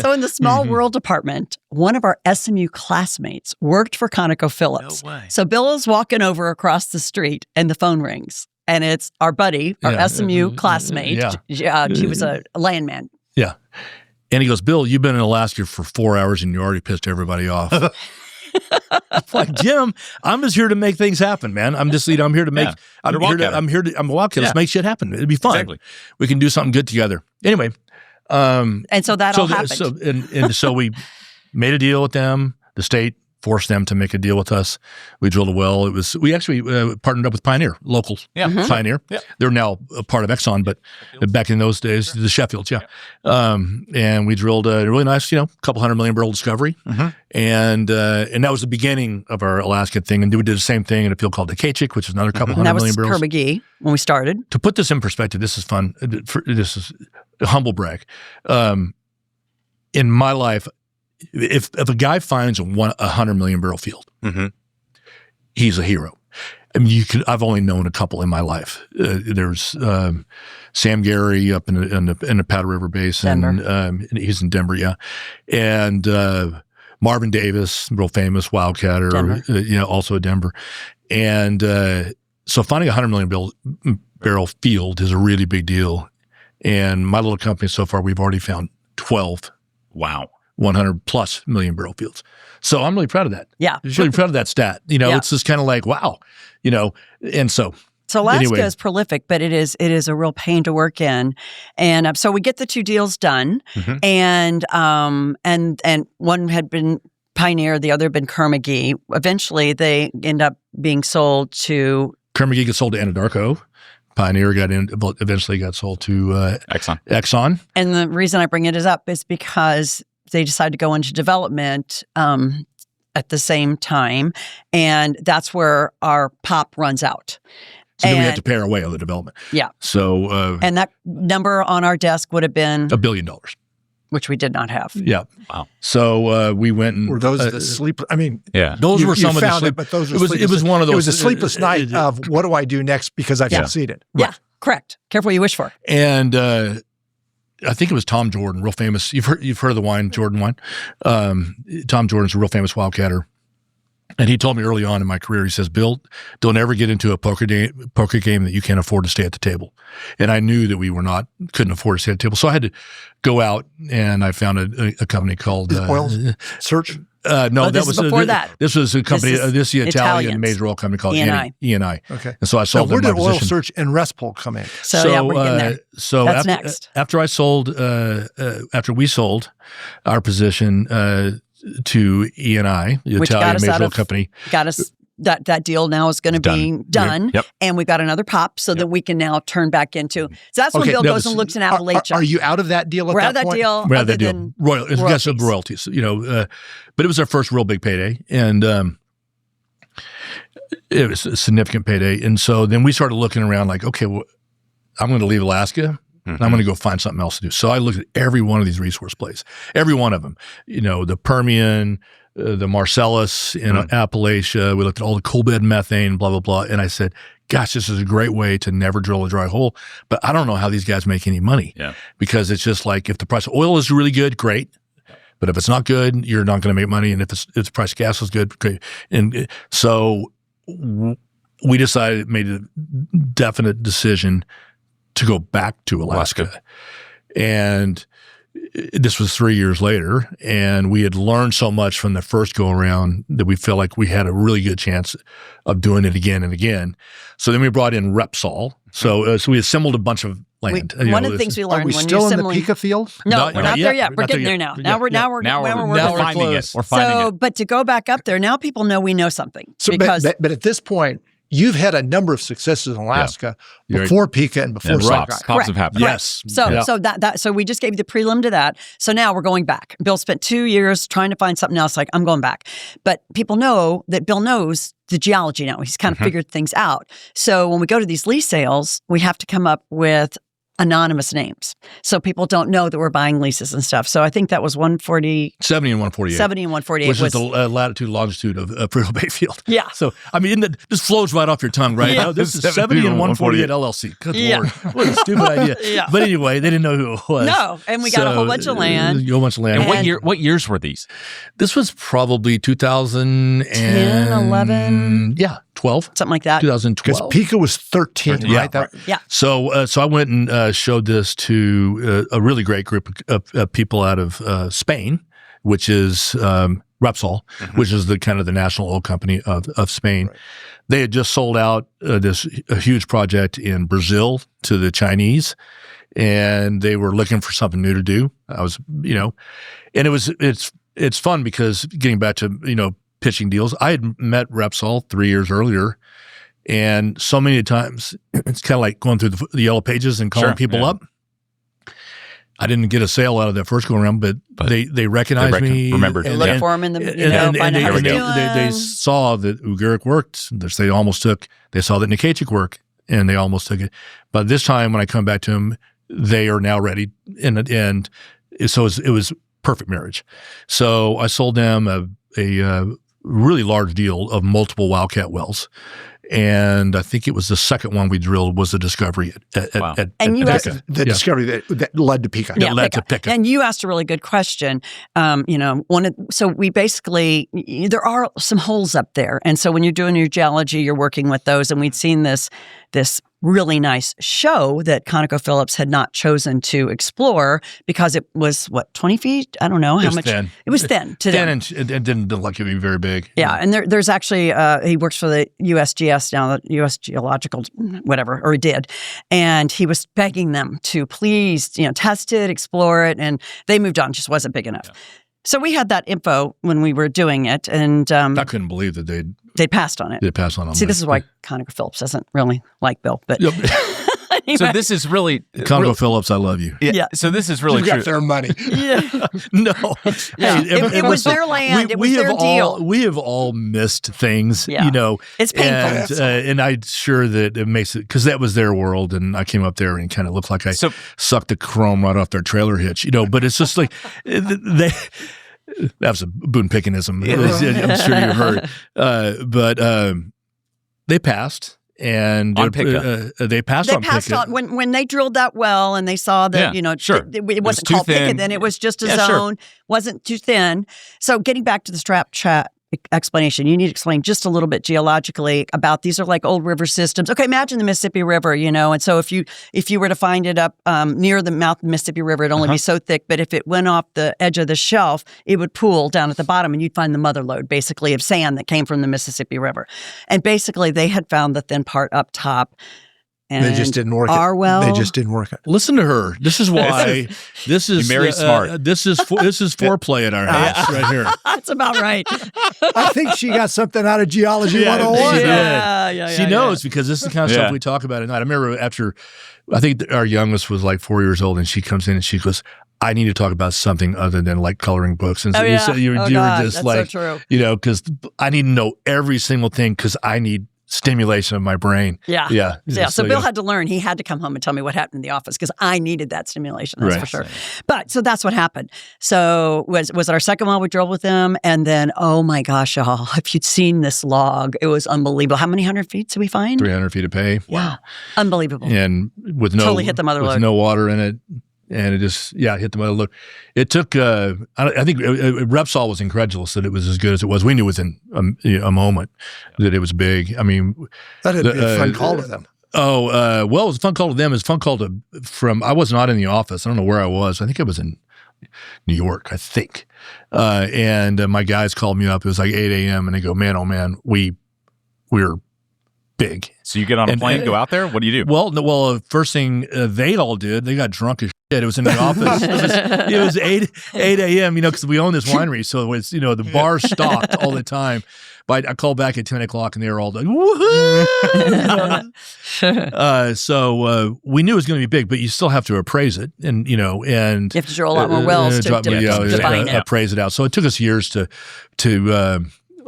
So in the small world department, one of our SMU classmates worked for ConocoPhillips. No way. So Bill is walking over across the street and the phone rings. And it's our buddy, our SMU classmate. Yeah. He was a landman. Yeah. And he goes, Bill, you've been in Alaska for 4 hours and you already pissed everybody off. I'm like, Jim, I'm just here to make things happen, man. I'm just, I'm here to make, I'm a walkout. Let's make shit happen. It'd be fun. Exactly. We can do something good together. Anyway. And so that all happened. So we made a deal with them. The state forced them to make a deal with us. We drilled a well. We actually partnered up with Pioneer, local Pioneer. Yeah. They're now a part of Exxon, but back in those days, the Sheffields, and we drilled a really nice, couple 100 million barrel discovery, and that was the beginning of our Alaska thing. And we did the same thing in a field called Akachik, which is another couple 100 million barrels. That was Kerr-McGee when we started. To put this in perspective, this is fun. This is a humble brag. In my life, if a guy finds a 100 million barrel field, he's a hero. I mean, I've only known a couple in my life. There's Sam Gary up in the Powder River Basin. He's in Denver, yeah. And Marvin Davis, real famous wildcatter, also Denver. And so finding a 100 million barrel field is a really big deal. And my little company so far, we've already found 12. Wow. 100 plus million barrel fields. So I'm really proud of that. Yeah. I'm really proud of that stat. It's just kind of like, wow, and so. So Alaska is prolific, but it is a real pain to work in. And so we get the 2 deals done, and one had been Pioneer, the other had been Kerr-McGee. Eventually they end up being sold to. Kerr-McGee got sold to Anadarko. Pioneer eventually got sold to Exxon. And the reason I bring it up is because they decided to go into development at the same time, and that's where our POP runs out. So then we had to pay our way on the development. Yeah. So and that number on our desk would have been $1 billion, which we did not have. Yeah. Wow. So we went and were those the sleep? I mean, those were some of the sleep. But those were it was one of those. It was a sleepless night of what do I do next because I've succeeded. Right. Yeah. Correct. Careful what you wish for. And I think it was Tom Jordan, real famous. You've heard of the wine, Jordan wine. Tom Jordan's a real famous wildcatter. And he told me early on in my career, he says, Bill, don't ever get into a poker game that you can't afford to stay at the table. And I knew that we couldn't afford to stay at the table. So I had to go out and I found a company called Oil Search. No, that was before that. This was a company. This is the Italian major oil company called ENI. Okay. And so I sold them my position. Where did Oil Search and Respol come in? So we're getting there. So that's next. After we sold our position to ENI, the Italian major oil company, got us. That deal now is going to be done, and we've got another POP so that we can now turn back into. So that's when Bill goes and looks in Appalachia. Are you out of that deal? We're out of that deal. We're out of that deal. Royalties. But it was our first real big payday, and it was a significant payday. And so then we started looking around, like, okay, well, I'm going to leave Alaska. And I'm going to go find something else to do. So I looked at every one of these resource plays, every one of them. The Permian, the Marcellus in Appalachia. We looked at all the coal bed methane, blah, blah, blah. And I said, gosh, this is a great way to never drill a dry hole. But I don't know how these guys make any money. Yeah. Because it's just like, if the price of oil is really good, great. But if it's not good, you're not going to make money. And if the price of gas is good, great. And so we made a definite decision to go back to Alaska. And this was 3 years later, and we had learned so much from the first go around that we felt like we had a really good chance of doing it again and again. So then we brought in Repsol. So we assembled a bunch of land. One of the things we learned when you're assembling, in the Pica field? No, we're not there yet. We're getting there now. Now we're finding it. We're finding it. But to go back up there, now people know we know something. So, but at this point, you've had a number of successes in Alaska before Pica and before Sockeye. Pops have happened. Yes. So we just gave you the prelim to that. So now we're going back. Bill spent 2 years trying to find something else. Like, I'm going back. But people know that Bill knows the geology now. He's kind of figured things out. So when we go to these lease sales, we have to come up with anonymous names. So people don't know that we're buying leases and stuff. So I think that was 140. 70 and 148. 70 and 148. Which is the latitude, longitude of Prudhoe Bay Field. Yeah. So, I mean, this flows right off your tongue, right? Yeah. This is 70 and 148 LLC. Good Lord. What a stupid idea. Yeah. But anyway, they didn't know who it was. No. And we got a whole bunch of land. A whole bunch of land. And what years were these? This was probably 2010, 11. Yeah. 12. Something like that. 2012. Because Pica was 13, right? Yeah. So I went and showed this to a really great group of people out of Spain, which is Repsol, which is the kind of the national oil company of Spain. Right. They had just sold out a huge project in Brazil to the Chinese, and they were looking for something new to do. I was, and it's fun because getting back to, pitching deals. I had met Repsol 3 years earlier, and so many times it's kind of like going through the yellow pages and calling people up. I didn't get a sale out of that first go around, but they recognized me. Remembered. And look for them in the, find out how they're doing. They saw that Ugaric worked. They almost took. They saw that Nikachik worked, and they almost took it. But this time, when I come back to them, they are now ready, and so it was perfect marriage. So I sold them a really large deal of multiple Wildcat wells. And I think it was the second one we drilled was the discovery at you asked the discovery that led to Pika. Yeah, led to Pika. And you asked a really good question. So we basically, there are some holes up there. And so when you're doing your geology, you're working with those. And we'd seen this really nice show that ConocoPhillips had not chosen to explore because it was, 20 feet? I don't know how much. Thin. It was thin to them. And it didn't look like it would be very big. Yeah, and there's actually, he works for the USGS now, the U.S. Geological, whatever, or he did. And he was begging them to please, test it, explore it, and they moved on. It just wasn't big enough. Yeah. So we had that info when we were doing it, and I couldn't believe that they'd passed on it. They passed on it. See, this is why ConocoPhillips doesn't really like Bill, but anyway. So this is really ConocoPhillips, I love you. Yeah. So this is really you true. got their money. Yeah. No, Yeah. It was their land. It was their deal. We have all missed things, It's painful. And I'm sure that it makes it because that was their world, and I came up there and kind of looked like I sucked the chrome right off their trailer hitch, But it's just like that was a Boone Pickenism. I'm sure you heard, but they passed. And they passed on when they drilled that well and they saw that it wasn't called Pickett, then it was just a zone, wasn't too thin. So getting back to the strap chat explanation, you need to explain just a little bit geologically about these are like old river systems. Okay, imagine the Mississippi River, and so if you were to find it up near the mouth of the Mississippi River, it'd only be so thick, but if it went off the edge of the shelf, it would pool down at the bottom and you'd find the mother lode basically of sand that came from the Mississippi River. And basically they had found the thin part up top. And they just didn't work They just didn't work it. Listen to her. This is why. This is very smart. This is foreplay at our house right here. That's about right. I think she got something out of Geology 101. She knows because this is the kind of stuff we talk about at night. I remember I think our youngest was like 4 years old, and she comes in and she goes, I need to talk about something other than like coloring books. And so you were just that's like, so true. Because I need to know every single thing because I need stimulation of my brain. Yeah. So Bill had to learn. He had to come home and tell me what happened in the office because I needed that stimulation. That's for sure. But so that's what happened. So was our second well we drilled with them, and then oh my gosh, y'all, if you'd seen this log, it was unbelievable. How many 100 feet did we find? 300 feet of pay. Wow, unbelievable. And with totally hit the mother lode. No water in it. And it just, hit the mother lode. It took, I think Repsol was incredulous that it was as good as it was. We knew within a moment that it was big. I mean, that had been a fun call to them. Well, it was a fun call to them. It was a fun call I was not in the office. I don't know where I was. I think I was in New York, I think. And my guys called me up. It was like 8 a.m. and they go, man, oh man, we're big. So you get on a plane, go out there? What do you do? Well, first thing they all did, they got drunk as shit. It was in the office. It was 8 a.m., because we own this winery. So it was, the bar stopped all the time. But I called back at 10 o'clock and they were all like, woohoo! So we knew it was going to be big, but you still have to appraise it. And, and you have to drill a lot more wells to define it. Appraise it out. So it took us years to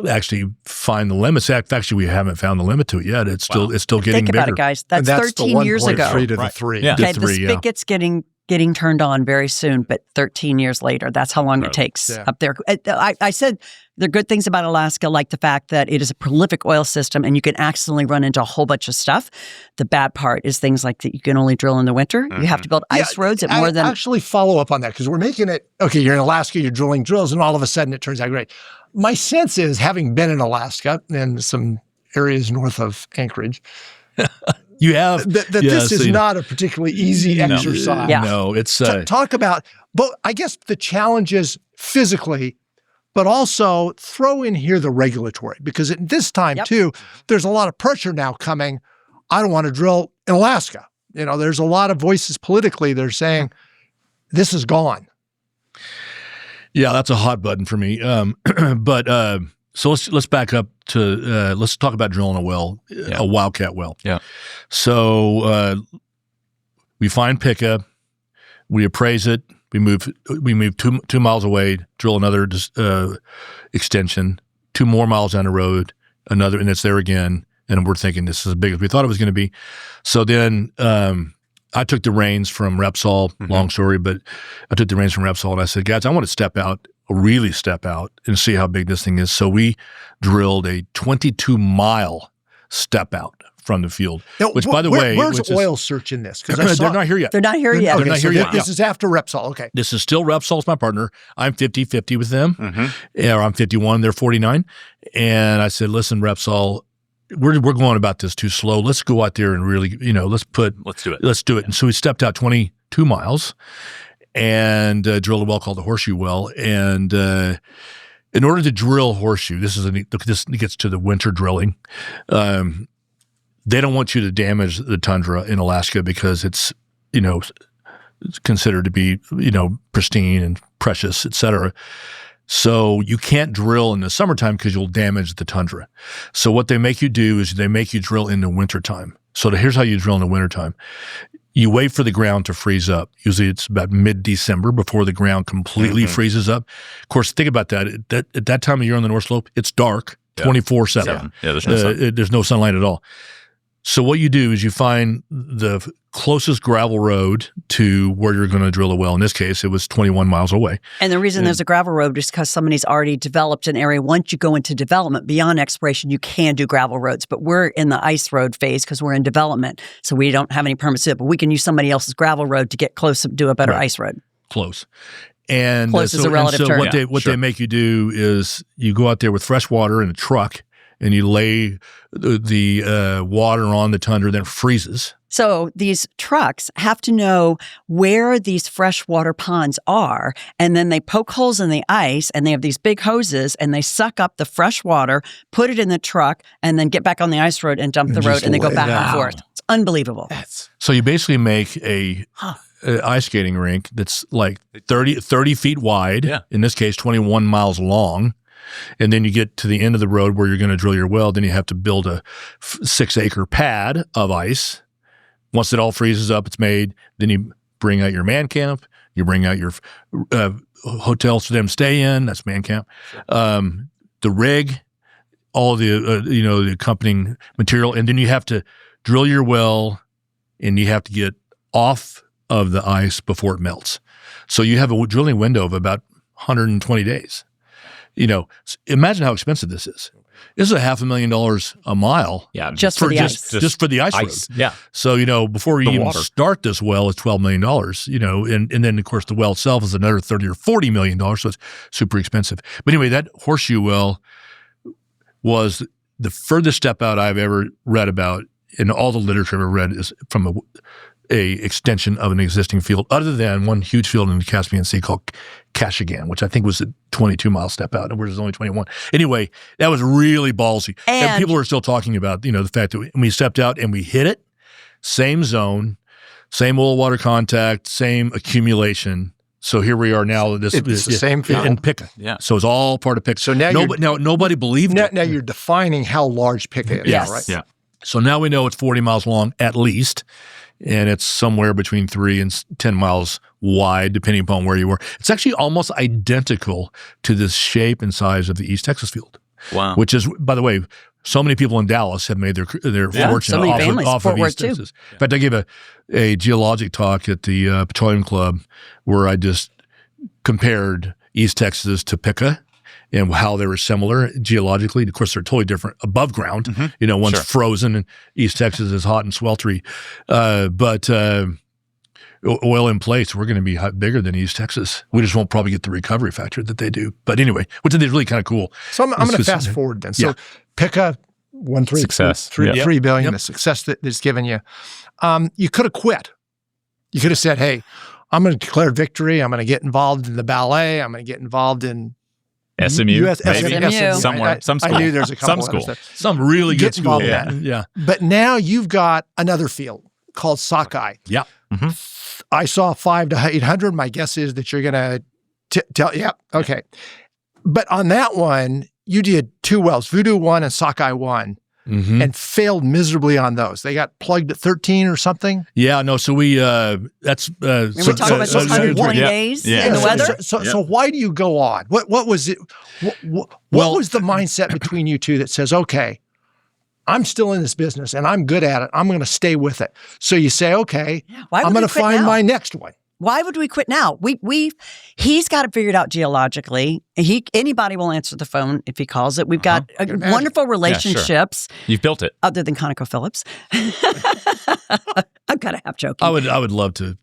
actually find the limits. Actually, we haven't found the limit to it yet. It's still getting bigger. Think about it, guys. That's 13 years ago. 3 to the 3. Yeah. Okay, the spigot's getting turned on very soon, but 13 years later, that's how long it takes up there. I said there are good things about Alaska, like the fact that it is a prolific oil system and you can accidentally run into a whole bunch of stuff. The bad part is things like that you can only drill in the winter. Mm-hmm. You have to build ice roads at more than... Actually follow up on that because we're making it, okay, you're in Alaska, you're drilling drills, and all of a sudden it turns out great. My sense is, having been in Alaska and some areas north of Anchorage, you have that this is not a particularly easy exercise. No, it's talk about, but I guess the challenges physically, but also throw in here the regulatory, because at this time too, there's a lot of pressure now coming. I don't want to drill in Alaska. There's a lot of voices politically. They're saying this is gone. Yeah, that's a hot button for me. But So let's back up to let's talk about drilling a well, a wildcat well. Yeah. So we find Pika, we appraise it, we move 2 miles away, drill another extension, 2 more miles down the road, another, and it's there again. And we're thinking this is as big as we thought it was going to be. So then I took the reins from Repsol, long story, but I took the reins from Repsol and I said, guys, I want to really step out and see how big this thing is. So we drilled a 22-mile step out from the field, now, which, by the way, where's Oil Search in this? Because they're not here yet. They're not here yet. They're not here yet. This is after Repsol. Okay. This is still Repsol's my partner. I'm 50-50 with them. Or I'm 51, they're 49. And I said, listen, Repsol, we're going about this too slow. Let's go out there and really, let's do it. Let's do it. And so we stepped out 22 miles and drilled a well called the Horseshoe Well. And in order to drill Horseshoe, this gets to the winter drilling. They don't want you to damage the tundra in Alaska because it's considered to be, pristine and precious, et cetera. So you can't drill in the summertime because you'll damage the tundra. So what they make you do is they make you drill in the wintertime. So here's how you drill in the wintertime. You wait for the ground to freeze up. Usually it's about mid-December before the ground completely freezes up. Of course, think about that. At that time of year on the North Slope, it's dark 24/7. Yeah, there's no sun. There's no sunlight at all. So what you do is you find the closest gravel road to where you're going to drill a well. In this case, it was 21 miles away. And the reason there's a gravel road is because somebody's already developed an area. Once you go into development, beyond exploration, you can do gravel roads. But we're in the ice road phase because we're in development. So we don't have any permits to it. But we can use somebody else's gravel road to get close to do a better ice road. Close. And close is a relative term. What they make you do is you go out there with fresh water in a truck and you lay the water on the tundra, then it freezes. So these trucks have to know where these freshwater ponds are, and then they poke holes in the ice, and they have these big hoses, and they suck up the fresh water, put it in the truck, and then get back on the ice road and dump the road, and they go back and forth. It's unbelievable. So you basically make a ice skating rink that's like 30 feet wide, in this case 21 miles long. And then you get to the end of the road where you're going to drill your well. Then you have to build a 6-acre pad of ice. Once it all freezes up, it's made. Then you bring out your man camp. You bring out your hotels for them to stay in. That's man camp. The rig, all the the accompanying material, and then you have to drill your well, and you have to get off of the ice before it melts. So you have a drilling window of about 120 days. Imagine how expensive this is. This is $500,000 a mile. Yeah, just for the ice. Just for the ice road. Yeah. So, before you even start this well, it's $12 million, and then, of course, the well itself is another $30 or $40 million, so it's super expensive. But anyway, that Horseshoe Well was the furthest step out I've ever read about, in all the literature I've ever read, is from a extension of an existing field, other than one huge field in the Caspian Sea called Kashagan, which I think was a 22-mile step out, and we're only 21. Anyway, that was really ballsy. And people are still talking about, the fact that we stepped out and we hit it, same zone, same oil water contact, same accumulation. So here we are now. It's the same field. In Pika. Yeah. So it's all part of Pika. So now nobody believed it. Now you're defining how large Pika is, right? Yeah. So now we know it's 40 miles long at least, and it's somewhere between 3 and 10 miles wide, depending upon where you were. It's actually almost identical to the shape and size of the East Texas field. Wow. Which is, by the way, so many people in Dallas have made their fortune so many off of East Texas. In fact, I gave a geologic talk at the Petroleum Club where I just compared East Texas to Pika and how they were similar geologically. Of course, they're totally different above ground. One's frozen and East Texas is hot and sweltery. But oil in place, we're going to be bigger than East Texas. We just won't probably get the recovery factor that they do. But anyway, which is really kind of cool. So I'm going to fast forward then. So Pika, $3 billion, the success that it's given you. You could have quit. You could have said, hey, I'm going to declare victory. I'm going to get involved in the ballet. I'm going to get involved in SMU, SMU. Somewhere, some school. I knew there's a couple some others. Some really good school. Yeah. But now you've got another field called Sockeye. Yeah. Mm-hmm. I saw 500 to 800. My guess is that you're going to tell. Yeah. Okay. But on that one, you did 2 wells, Voodoo 1 and Sockeye 1, and failed miserably on those. They got plugged at 13 or something. Yeah, no. So we that's And we're talking about 120 days in the weather. So why do you go on? What was it? What was the mindset between you two that says, okay, I'm still in this business and I'm good at it. I'm going to stay with it. So you say, okay, I'm going to find my next one. Why would we quit now? He's got it figured out geologically. Anybody will answer the phone if he calls it. We've got wonderful relationships. Yeah, sure. You've built it. Other than ConocoPhillips. I'm kind of half joking. I would love to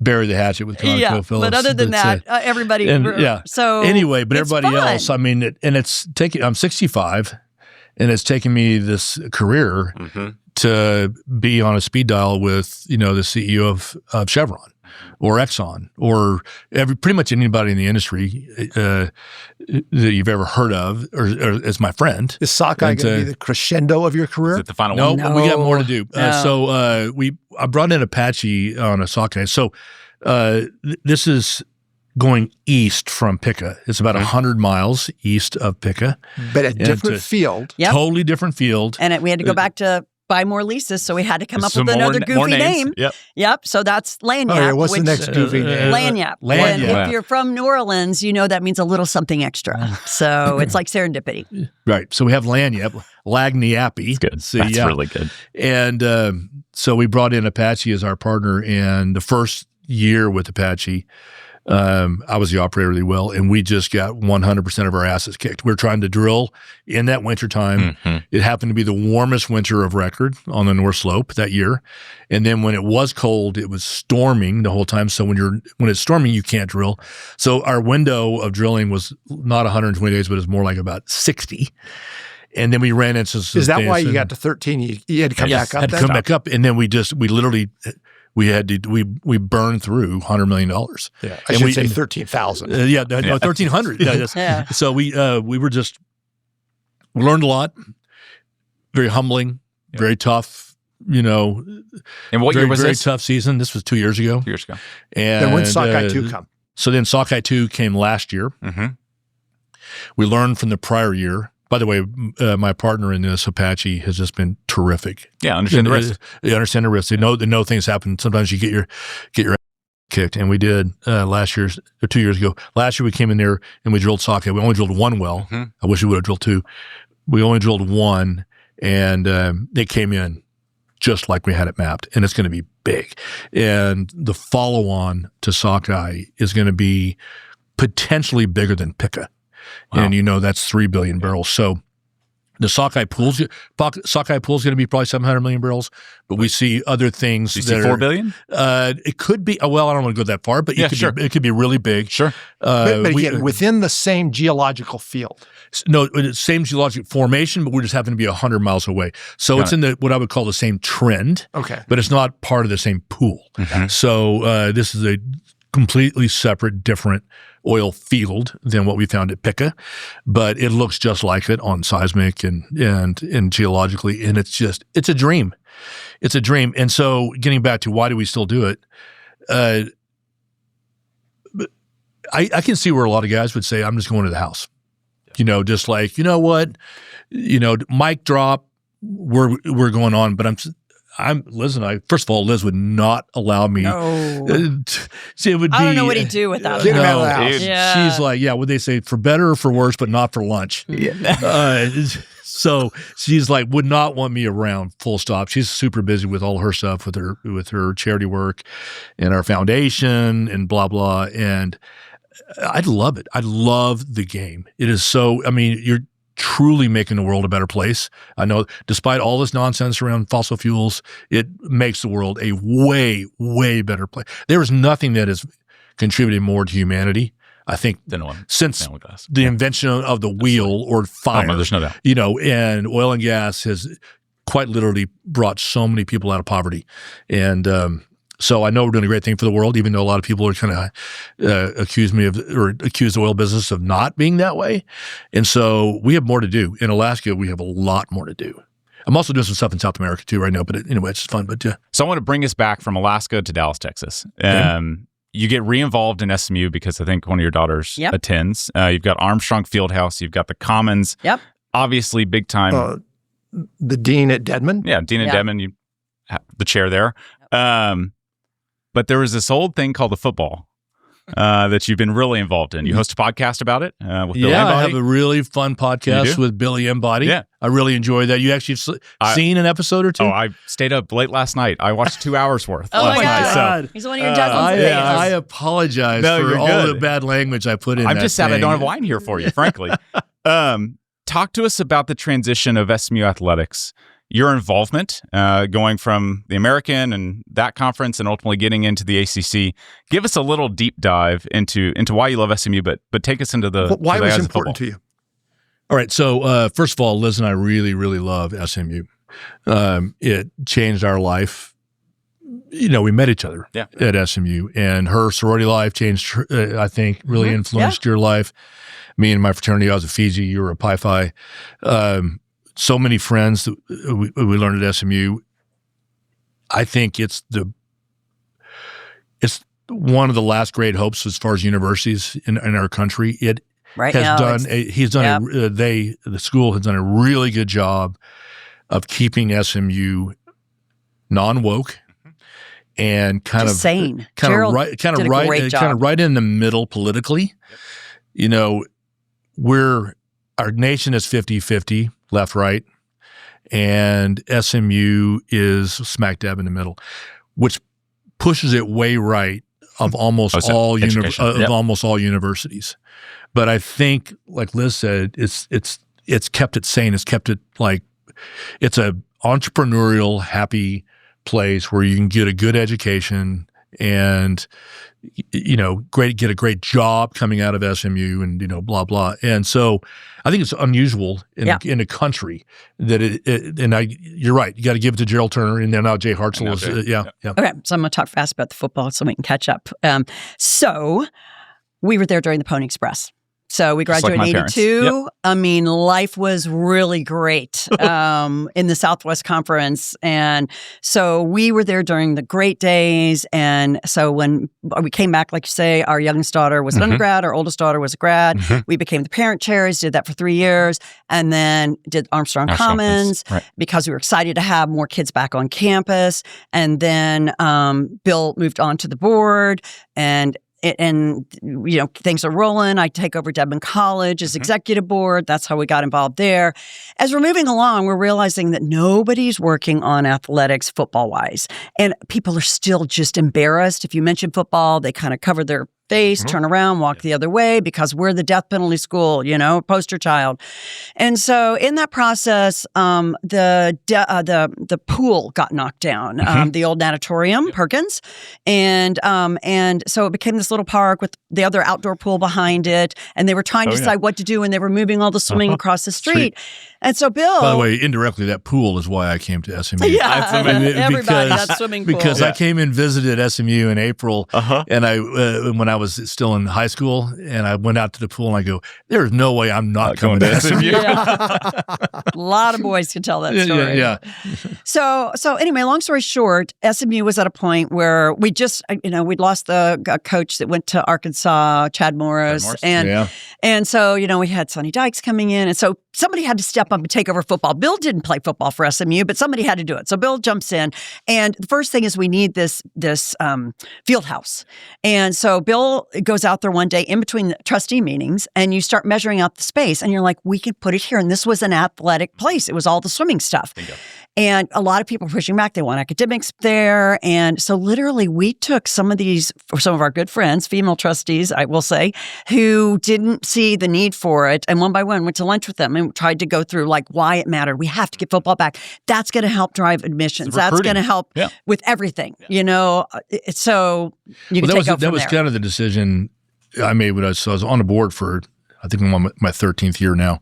bury the hatchet with ConocoPhillips. But other than that, everybody. So anyway, but everybody fun. else. I mean, I'm 65, and it's taken me this career to be on a speed dial with the CEO of Chevron or Exxon or pretty much anybody in the industry that you've ever heard of or as my friend. Is Sockeye going to be the crescendo of your career? Is it the final one? No, we got more to do. No. I brought in Apache on a Sockeye. So this is going east from Pica. It's about 100 miles east of Pica. But a different field. Yep. Totally different field. And we had to go back to buy more leases, so we had to come up with another goofy name. Yep. So that's Lanyap. Oh, yeah. What's the next goofy name? Lanyap. And if you're from New Orleans, that means a little something extra. So it's like serendipity. Right. So we have Lanyap, Lagniappy. That's good. That's really good. And so we brought in Apache as our partner, and the first year with Apache, I was the operator of the well, and we just got 100% of our asses kicked. We were trying to drill in that wintertime. It happened to be the warmest winter of record on the North Slope that year. And then when it was cold, it was storming the whole time. So when it's storming, you can't drill. So our window of drilling was not 120 days, but it was more like about 60. And then we ran into some. Is that why you got to 13? You had to come back up? Had to come back up. And then we literally we burned through $100 million. Yeah, I should say 13,000. 1,300. Yeah. So we learned a lot. Very humbling, very tough. And what year was very this? Tough season. This was 2 years ago. 2 years ago. And then when did Sockeye 2 come? So then Sockeye 2 came last year. We learned from the prior year. By the way, my partner in this, Apache, has just been terrific. Yeah, understand the risk. They understand the risk. They know things happen. Sometimes you get your ass kicked, and we did 2 years ago. Last year we came in there and we drilled Sockeye. We only drilled one well. I wish we would have drilled 2. We only drilled 1, and it came in just like we had it mapped, and it's going to be big. And the follow-on to Sockeye is going to be potentially bigger than Pica. Wow. And that's 3 billion barrels. So the Sockeye pool's going to be probably 700 million barrels, but we see other things. Do you see 4 billion? It could be. Well, I don't want to go that far, but it could be really big. Sure. But again, within the same geological field. No, same geologic formation, but we just happen to be 100 miles away. So it's in what I would call the same trend. Okay. But it's not part of the same pool. So this is a completely separate, different oil field than what we found at Pica, but it looks just like it on seismic and geologically, and it's a dream. It's a dream. And so getting back to why do we still do it, I can see where a lot of guys would say, I'm just going to the house. Just like, what, mic drop, we're going on, but Liz and I, first of all, Liz would not allow me. No. It would I don't know what he'd do without Get him it. out of the house. Yeah. She's like, what they say, for better or for worse, but not for lunch. So she's like, would not want me around, full stop. She's super busy with all her stuff, with her charity work and our foundation and blah, blah. And I'd love it. I love the game. It is so, you're truly making the world a better place. I know despite all this nonsense around fossil fuels, it makes the world a way, way better place. There is nothing that has contributed more to humanity, I think, since the invention of the wheel or fire. No, there's no doubt. And oil and gas has quite literally brought so many people out of poverty. And so I know we're doing a great thing for the world, even though a lot of people are kind of accuse the oil business of not being that way. And so we have more to do. In Alaska, we have a lot more to do. I'm also doing some stuff in South America too right now, but anyway, it's just fun. But So I want to bring us back from Alaska to Dallas, Texas. you get re-involved in SMU because I think one of your daughters attends. You've got Armstrong Fieldhouse. You've got the Commons. Yep. Obviously, big time. The dean at Dedman. Yeah, dean at Dedman. You have the chair there. But there was this old thing called the football that you've been really involved in. You host a podcast about it with Billy Embody. I have a really fun podcast with Billy Embody. Yeah. I really enjoy that. You actually seen an episode or two? Oh, I stayed up late last night. I watched 2 hours worth Oh last my night. God. So, He's one of your judges. I apologize for all the bad language I put in. I'm just sad I don't have wine here for you, frankly. Talk to us about the transition of SMU athletics, your involvement going from the American and that conference and ultimately getting into the ACC. Give us a little deep dive into why you love SMU, but take us into the why to the was eyes it of important football. to you? All right. So first of all, Liz and I really, really love SMU. It changed our life. You know, we met each other at SMU, and her sorority life changed, I think, really influenced your life. Me and my fraternity, I was a Fiji, you were a Pi Phi. So many friends that we learned at SMU. I think it's one of the last great hopes as far as universities in our country. It Right has now, done. The school has done a really good job of keeping SMU non-woke and kind Just of sane. kind Gerald of great job. right in the middle politically. You know, our nation is 50-50, left, right, and SMU is smack dab in the middle, which pushes it way right of almost all almost all universities. But I think, like Liz said, it's kept it sane. It's kept it like it's a entrepreneurial, happy place where you can get a good education and get a great job coming out of SMU and blah blah. And so I think it's unusual in a country that you're right. You got to give it to Gerald Turner, and then now Jay Hartzell is Okay, so I'm going to talk fast about the football so we can catch up. So we were there during the Pony Express. So we graduated in 82. Yep. I mean, life was really great in the Southwest Conference. And so we were there during the great days. And so when we came back, like you say, our youngest daughter was an undergrad, our oldest daughter was a grad. We became the parent chairs, did that for 3 years, and then did Armstrong Commons because we were excited to have more kids back on campus. And then Bill moved on to the board, and things are rolling. I take over Dedman College as executive board. That's how we got involved there. As we're moving along, we're realizing that nobody's working on athletics football-wise. And people are still just embarrassed. If you mention football, they kind of cover their face, turn around, walk the other way because we're the death penalty school, poster child. And so in that process, the pool got knocked down, the old natatorium, Perkins. And so it became this little park with the other outdoor pool behind it. And they were trying to decide what to do, and they were moving all the swimming across the street. And so Bill... By the way, indirectly, that pool is why I came to SMU. Yeah, everybody, that swimming pool. Because I came and visited SMU in April, and when I was still in high school, and I went out to the pool, and I go, there's no way I'm not coming to SMU. A lot of boys can tell that story. Yeah. So anyway, long story short, SMU was at a point where we just, we'd lost the coach that went to Arkansas, Chad Morris. And so, we had Sonny Dykes coming in. And so somebody had to step up and take over football. Bill didn't play football for SMU, but somebody had to do it. So Bill jumps in. And the first thing is we need this field house. And so Bill goes out there one day in between the trustee meetings, and you start measuring out the space. And you're like, we can put it here. And this was an athletic place. It was all the swimming stuff. And a lot of people were pushing back. They want academics there. And so literally we took some of our good friends, female trustees, I will say, who didn't see the need for it. And one by one went to lunch with them and tried to go through why it mattered. We have to get football back. That's going to help drive admissions. That's going to help with everything, So you can take over that was kind of the decision I made when I was on the board for, I think I'm on my 13th year now.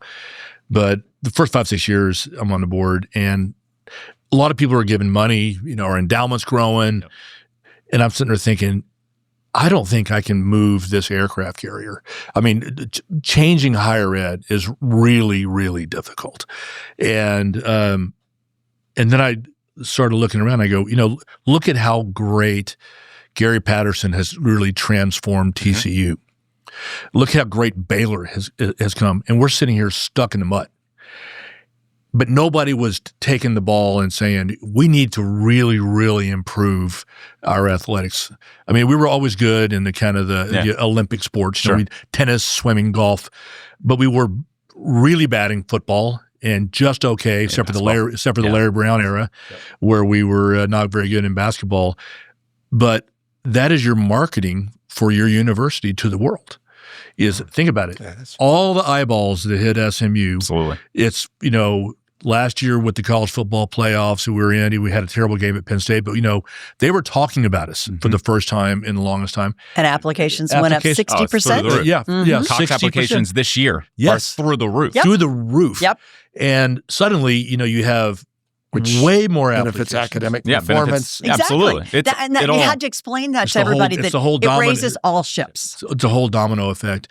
But the first 5-6 years I'm on the board, and a lot of people are giving money, our endowment's growing. And I'm sitting there thinking, I don't think I can move this aircraft carrier. I mean, changing higher ed is really, really difficult. And then I started looking around. I go, look at how great Gary Patterson has really transformed TCU. Look how great Baylor has come, and we're sitting here stuck in the mud. But nobody was taking the ball and saying, we need to really, really improve our athletics. I mean, we were always good in the kind of the Olympic sports, Sure. tennis, swimming, golf, but we were really bad in football and just okay, except for the Larry Brown era, where we were not very good in basketball. But that is your marketing for your university to the world. Think about it. All the eyeballs that hit SMU. Absolutely. It's, last year with the college football playoffs we were in, we had a terrible game at Penn State, but, they were talking about us for the first time in the longest time. And applications went up 60%. through the roof. Yeah. Cox 60%. applications this year are through the roof. Yep. Through the roof. Yep. And suddenly, you have Which way more benefits applications. academic Yeah, performance. benefits. Absolutely. You had to explain that to everybody that it raises all ships. It's a whole domino effect.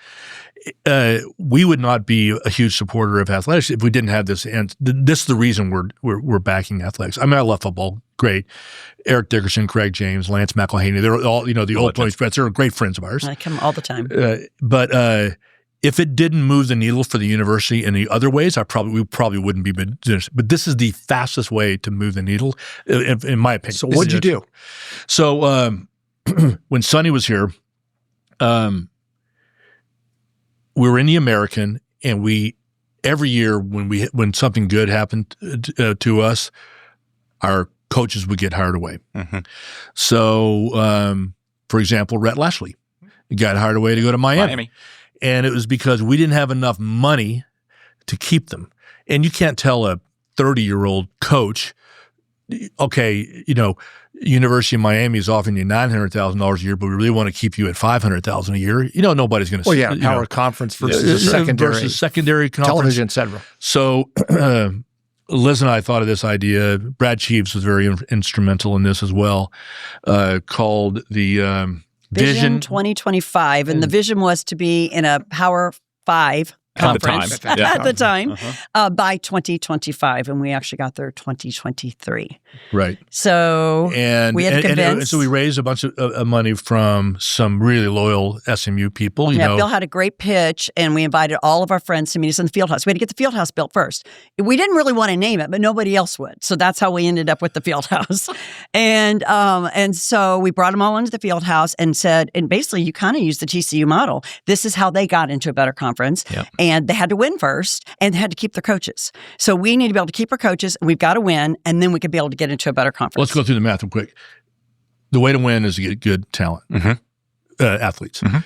We would not be a huge supporter of athletics if we didn't have this. And this is the reason we're backing athletics. I mean, I love football. Great. Eric Dickerson, Craig James, Lance McElhaney. They're all, the old Tony Spreads. They're great friends of ours. I come all the time. But if it didn't move the needle for the university in the other ways, we probably wouldn't be doing this. But this is the fastest way to move the needle, in my opinion. So what'd you do? So when Sonny was here, we were in the American, and every year when something good happened to us, our coaches would get hired away. Mm-hmm. So, for example, Rhett Lashley got hired away to go to Miami. And it was because we didn't have enough money to keep them. And you can't tell a 30-year-old coach, okay, University of Miami is offering you $900,000 a year, but we really want to keep you at $500,000 a year. Nobody's going to. Well, yeah, power conference versus secondary conference, television, et cetera. So Liz and I thought of this idea. Brad Cheeves was very instrumental in this as well, called the Vision 2025, and the vision was to be in a Power 5 conference at the time by 2025, and we actually got there 2023. Right. So we had to convince. And so we raised a bunch of money from some really loyal SMU people. Bill had a great pitch, and we invited all of our friends to meet us in the field house. We had to get the field house built first. We didn't really want to name it, but nobody else would. So that's how we ended up with the field house. And so we brought them all into the field house and said, and basically you kind of use the TCU model. This is how they got into a better conference. Yep. And they had to win first, and they had to keep their coaches. So we need to be able to keep our coaches, and we've got to win, and then we could be able to get into a better conference. Let's go through the math real quick. The way to win is to get good talent, athletes. Mm-hmm.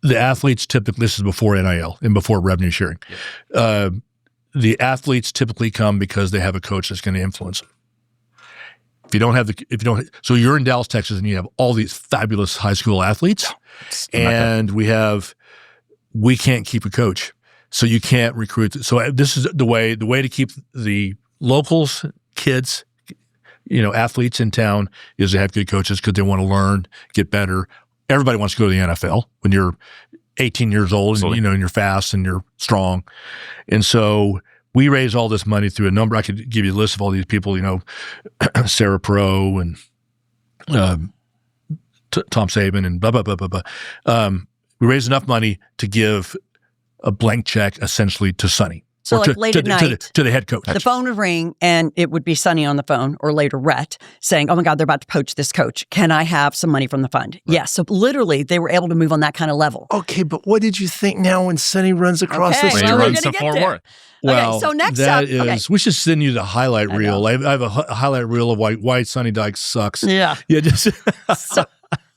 The athletes typically, this is before NIL and before revenue sharing. The athletes typically come because they have a coach that's going to influence them. So you're in Dallas, Texas, and you have all these fabulous high school athletes, and we can't keep a coach, so you can't recruit. So this is the way to keep the locals, kids, athletes in town is to have good coaches because they want to learn, get better. Everybody wants to go to the NFL when you're 18 years old and, and you're fast and you're strong. And so we raise all this money through a number. I could give you a list of all these people, Sarah Pro and Tom Saban and blah, blah, blah, blah, blah. We raised enough money to give a blank check essentially to Sonny. So late at night, to the head coach. The phone would ring, and it would be Sonny on the phone, or later Rhett, saying, oh my God, they're about to poach this coach. Can I have some money from the fund? Right. Yes. So literally, they were able to move on that kind of level. Okay, but what did you think now when Sonny runs across the street? He runs to Fort Worth. Well, okay, so next that up, is, we should send you the highlight reel. I have a highlight reel of why Sonny Dykes sucks. Yeah. Just so,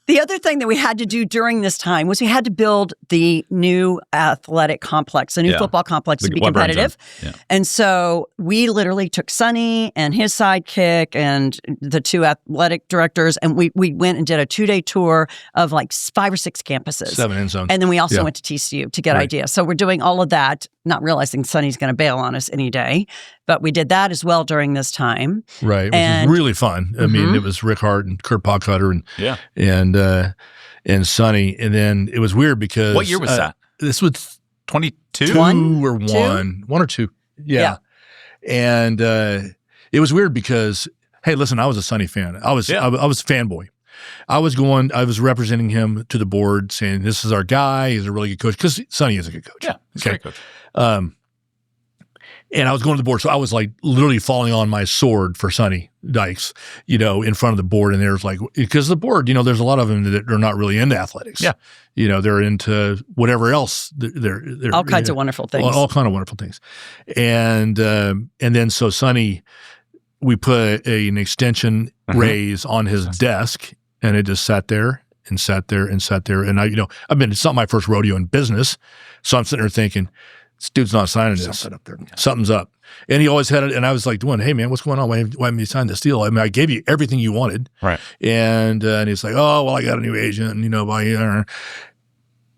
the other thing that we had to do during this time was we had to build the new athletic complex, a new football complex to be competitive. Yeah. And so we literally took Sonny and his sidekick and the two athletic directors, and we went and did a 2-day tour of like 5 or 6 campuses. 7 end zones. And then we also went to TCU to get ideas. So we're doing all of that, not realizing Sonny's going to bail on us any day. But we did that as well during this time. Right. Which was really fun. I mean, it was Rick Hart and Kurt Pockcutter and Sonny. And then it was weird because what year was that? This was 22? 1 or 2. Yeah. And it was weird because, hey, listen, I was a Sonny fan. I was a fanboy. I was representing him to the board saying, this is our guy. He's a really good coach. Because Sonny is a good coach. Yeah, he's a great coach. And I was going to the board. So I was like literally falling on my sword for Sonny Dykes, in front of the board. And there's like, because the board, there's a lot of them that are not really into athletics. Yeah. They're into whatever else. They're all kinds of wonderful things. All kind of wonderful things. And then so Sonny, we put an extension raise on his desk, and it just sat there and sat there and sat there. And it's not my first rodeo in business. So I'm sitting there thinking, this dude's not signing this. Something up there. Something's up. And he always had it. And I was like, hey, man, what's going on? Why haven't you signed this deal? I mean, I gave you everything you wanted. Right. And he's like, oh, well, I got a new agent. And,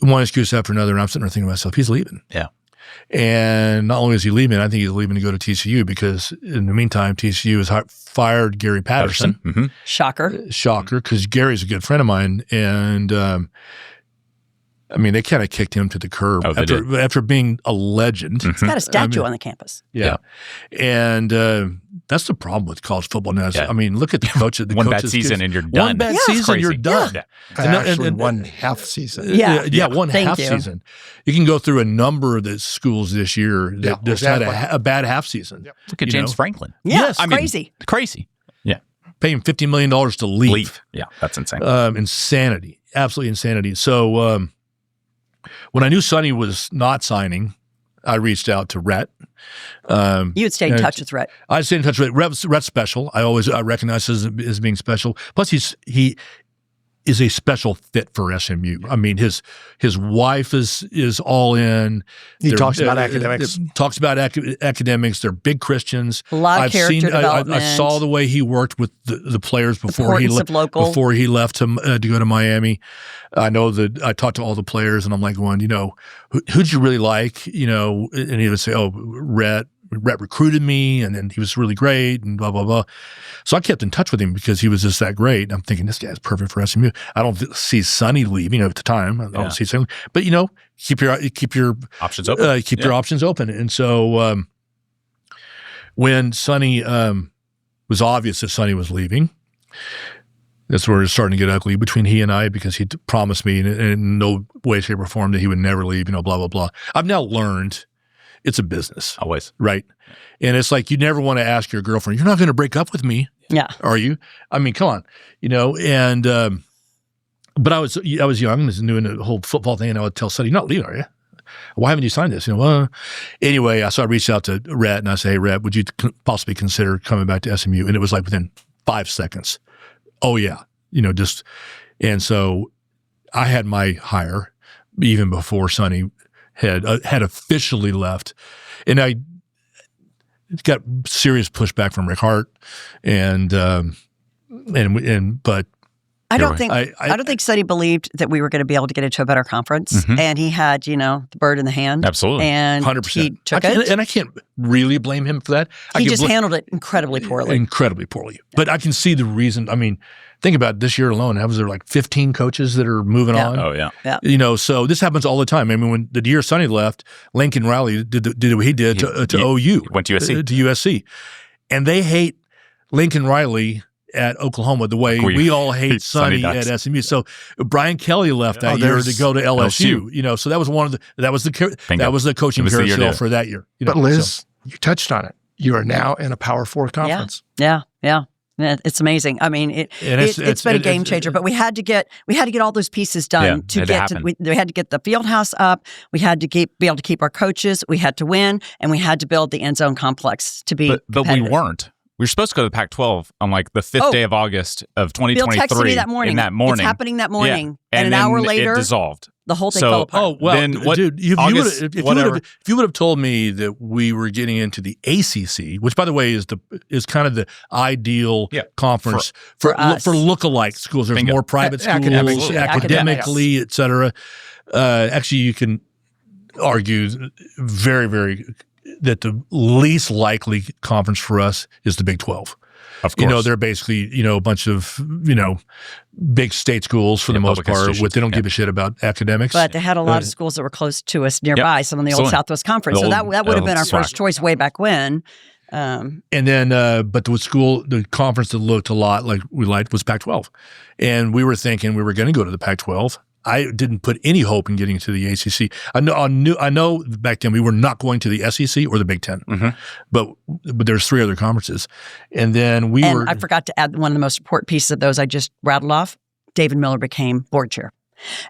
one excuse after another. And I'm sitting there thinking to myself, he's leaving. Yeah. And not only is he leaving, I think he's leaving to go to TCU because in the meantime, TCU has fired Gary Patterson. Mm-hmm. Shocker, because Gary's a good friend of mine. And they kind of kicked him to the curb after being a legend. He's got a statue on the campus. Yeah. And that's the problem with college football now. Yeah. Look at the coaches. One bad season and you're done. One bad season, you're done. Yeah. Actually, one half season. Yeah. One half season. You can go through a number of the schools this year that just had a bad half season. Yep. Look at James Franklin. Yeah, Yes. crazy. Crazy. Yeah. Pay him $50 million to leave. Yeah, that's insane. Insanity. Absolutely insanity. So when I knew Sonny was not signing, I reached out to Rhett. You had stayed in touch with Rhett. I stayed in touch with Rhett. Rhett's special. I recognize him as being special. Plus, he is a special fit for SMU. His wife is all in. He talks about academics. Talks about academics. They're big Christians. A lot of character development. I saw the way he worked with the players before he left to go to Miami. I know that I talked to all the players, and I'm like going, who'd you really like? And he would say, oh, Rhett recruited me, and then he was really great, and blah, blah, blah. So I kept in touch with him because he was just that great. I'm thinking, this guy's perfect for SMU. I don't see Sonny leaving at the time. I don't see Sonny. But, keep your options open. Your options open. And so when Sonny was obvious that Sonny was leaving, that's where it's starting to get ugly between he and I because he promised me in no way, shape, or form that he would never leave, blah, blah, blah. I've now learned it's a business. Always. Right? And it's like you never want to ask your girlfriend, you're not going to break up with me. Yeah. Are you? Come on. And but I was young and was doing the whole football thing, and I would tell Sonny, you're not leaving, are you? Why haven't you signed this? Anyway, so I reached out to Rhett and I said, hey, Rhett, would you possibly consider coming back to SMU? And it was like within 5 seconds. Oh, yeah. And so I had my hire even before Sonny had officially left. And I got serious pushback from Rick Hart but I don't think Sonny believed that we were going to be able to get into a better conference, and he had, the bird in the hand. Absolutely. And 100%. he took it. And I can't really blame him for that. He just handled it incredibly poorly. Incredibly poorly. But I can see the reason. Think about it, this year alone. Was there like 15 coaches that are moving on? Oh, yeah. So this happens all the time. When the year Sonny left, Lincoln Riley did what he did to OU. Went to USC. To USC. And they hate Lincoln Riley at Oklahoma the way we all hate Sonny at SMU. So Brian Kelly left that year to go to LSU. So that was that was the coaching carousel for that year. But Liz, you touched on it. You are now in a Power 4 conference. Yeah. It's amazing. It's been a game changer. But we had to get all those pieces done we had to get the field house up. We had to be able to keep our coaches. We had to win, and we had to build the end zone complex to be. But we weren't. We were supposed to go to the Pac-12 on like the 5th day of August of 2023. Bill texted me that morning. It's happening that morning, and an hour later, it dissolved. The whole thing fell apart. Oh well, then dude, if you would have told me that we were getting into the ACC, which by the way is kind of the ideal conference for lookalike schools. There's more private schools, academically, et cetera. Actually, you can argue very, very that the least likely conference for us is the Big 12. Of course. They're basically, a bunch of, big state schools for the most part. They don't give a shit about academics. But they had a lot of schools that were close to us nearby, some of the old Southwest Conference. So that would have been our first choice way back when. Um, And then, but the conference that looked a lot like we liked was Pac-12. And we were thinking we were going to go to the Pac-12. I didn't put any hope in getting to the ACC. I know back then we were not going to the SEC or the Big Ten, but there's 3 other conferences. And then I forgot to add one of the most important pieces of those I just rattled off. David Miller became board chair.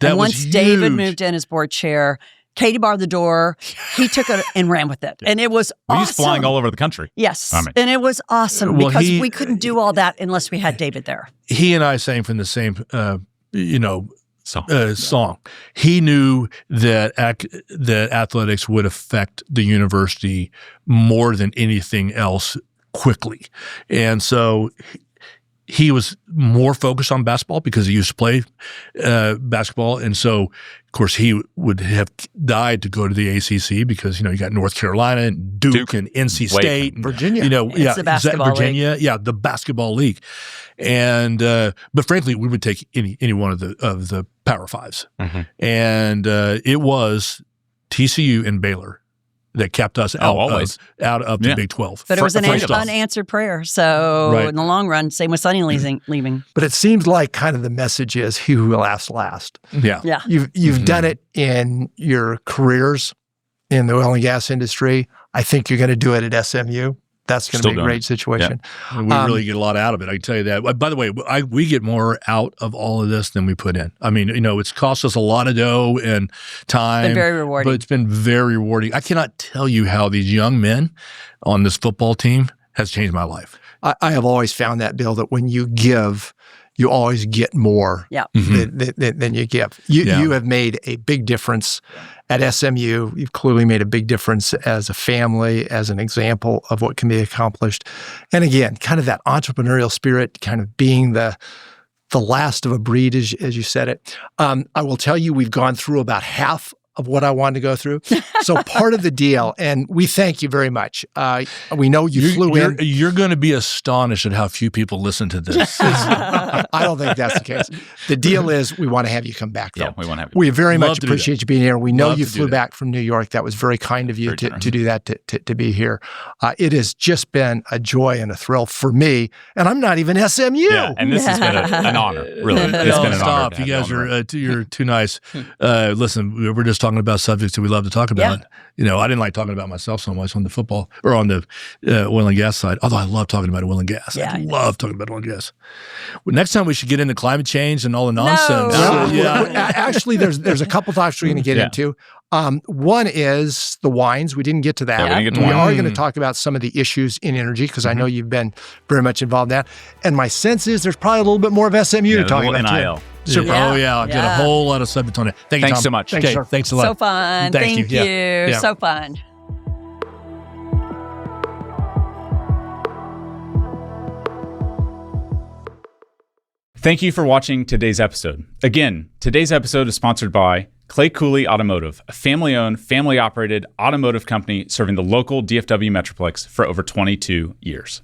And once David moved in as board chair, Katie barred the door. He took it and ran with it. And it was awesome. He's flying all over the country. Yes. And it was awesome because we couldn't do all that unless we had David there. He and I sang from the same, song. He knew that athletics would affect the university more than anything else quickly. And so he was more focused on basketball because he used to play basketball. And so, of course, he would have died to go to the ACC because, you got North Carolina and Duke and NC State. And, Virginia. It's the basketball Virginia. league. Yeah, the basketball league. And but frankly, we would take any one of the Power Fives. And it was TCU and Baylor that kept us out of the Big 12. But it was an unanswered prayer. So in the long run, same with Sonny leaving. But it seems like kind of the message is he who laughs last. Yeah. You've done it in your careers in the oil and gas industry. I think you're going to do it at SMU. That's going to be a great situation. Yeah. We really get a lot out of it. I can tell you that. By the way, we get more out of all of this than we put in. I mean, it's cost us a lot of dough and time. It's been very rewarding. But it's been very rewarding. I cannot tell you how these young men on this football team has changed my life. I have always found that, Bill, that when you give, you always get more than you give. You have made a big difference at SMU. You've clearly made a big difference as a family, as an example of what can be accomplished. And again, kind of that entrepreneurial spirit, kind of being the last of a breed, as you said it. I will tell you, we've gone through about half of what I wanted to go through. So part of the deal, and we thank you very much. We know you flew in. You're going to be astonished at how few people listen to this. I don't think that's the case. The deal is we want to have you come back, though. Yeah, we want to have you. We very much appreciate you being here. We know you flew that. back from New York. That was very kind of you to do that, to be here. It has just been a joy and a thrill for me, and I'm not even SMU. Yeah, and this has been an honor, really. It's been an honor. Stop. You guys you're too nice. Listen, we're just talking about subjects that we love to talk about. Yeah. I didn't like talking about myself so much on the football or on the oil and gas side, although I love talking about oil and gas. Yeah, I love talking about oil and gas. Well, next time we should get into climate change and all the nonsense. Actually, there's a couple topics we're going to get into. One is the wines. We didn't get to that. Yeah, we didn't get to We wine. are going to talk about some of the issues in energy because I know you've been very much involved in that. And my sense is there's probably a little bit more of SMU to talk about NIL. too. Super. Yeah. Oh, yeah. I've got a whole lot of subjects on it. Thanks Thanks Tom. so much. Thanks, Okay, sir. thanks a lot. So fun. Thank you. Thank you. Yeah. So fun. Thank you for watching today's episode. Again, today's episode is sponsored by Clay Cooley Automotive, a family-owned, family-operated automotive company serving the local DFW Metroplex for over 22 years.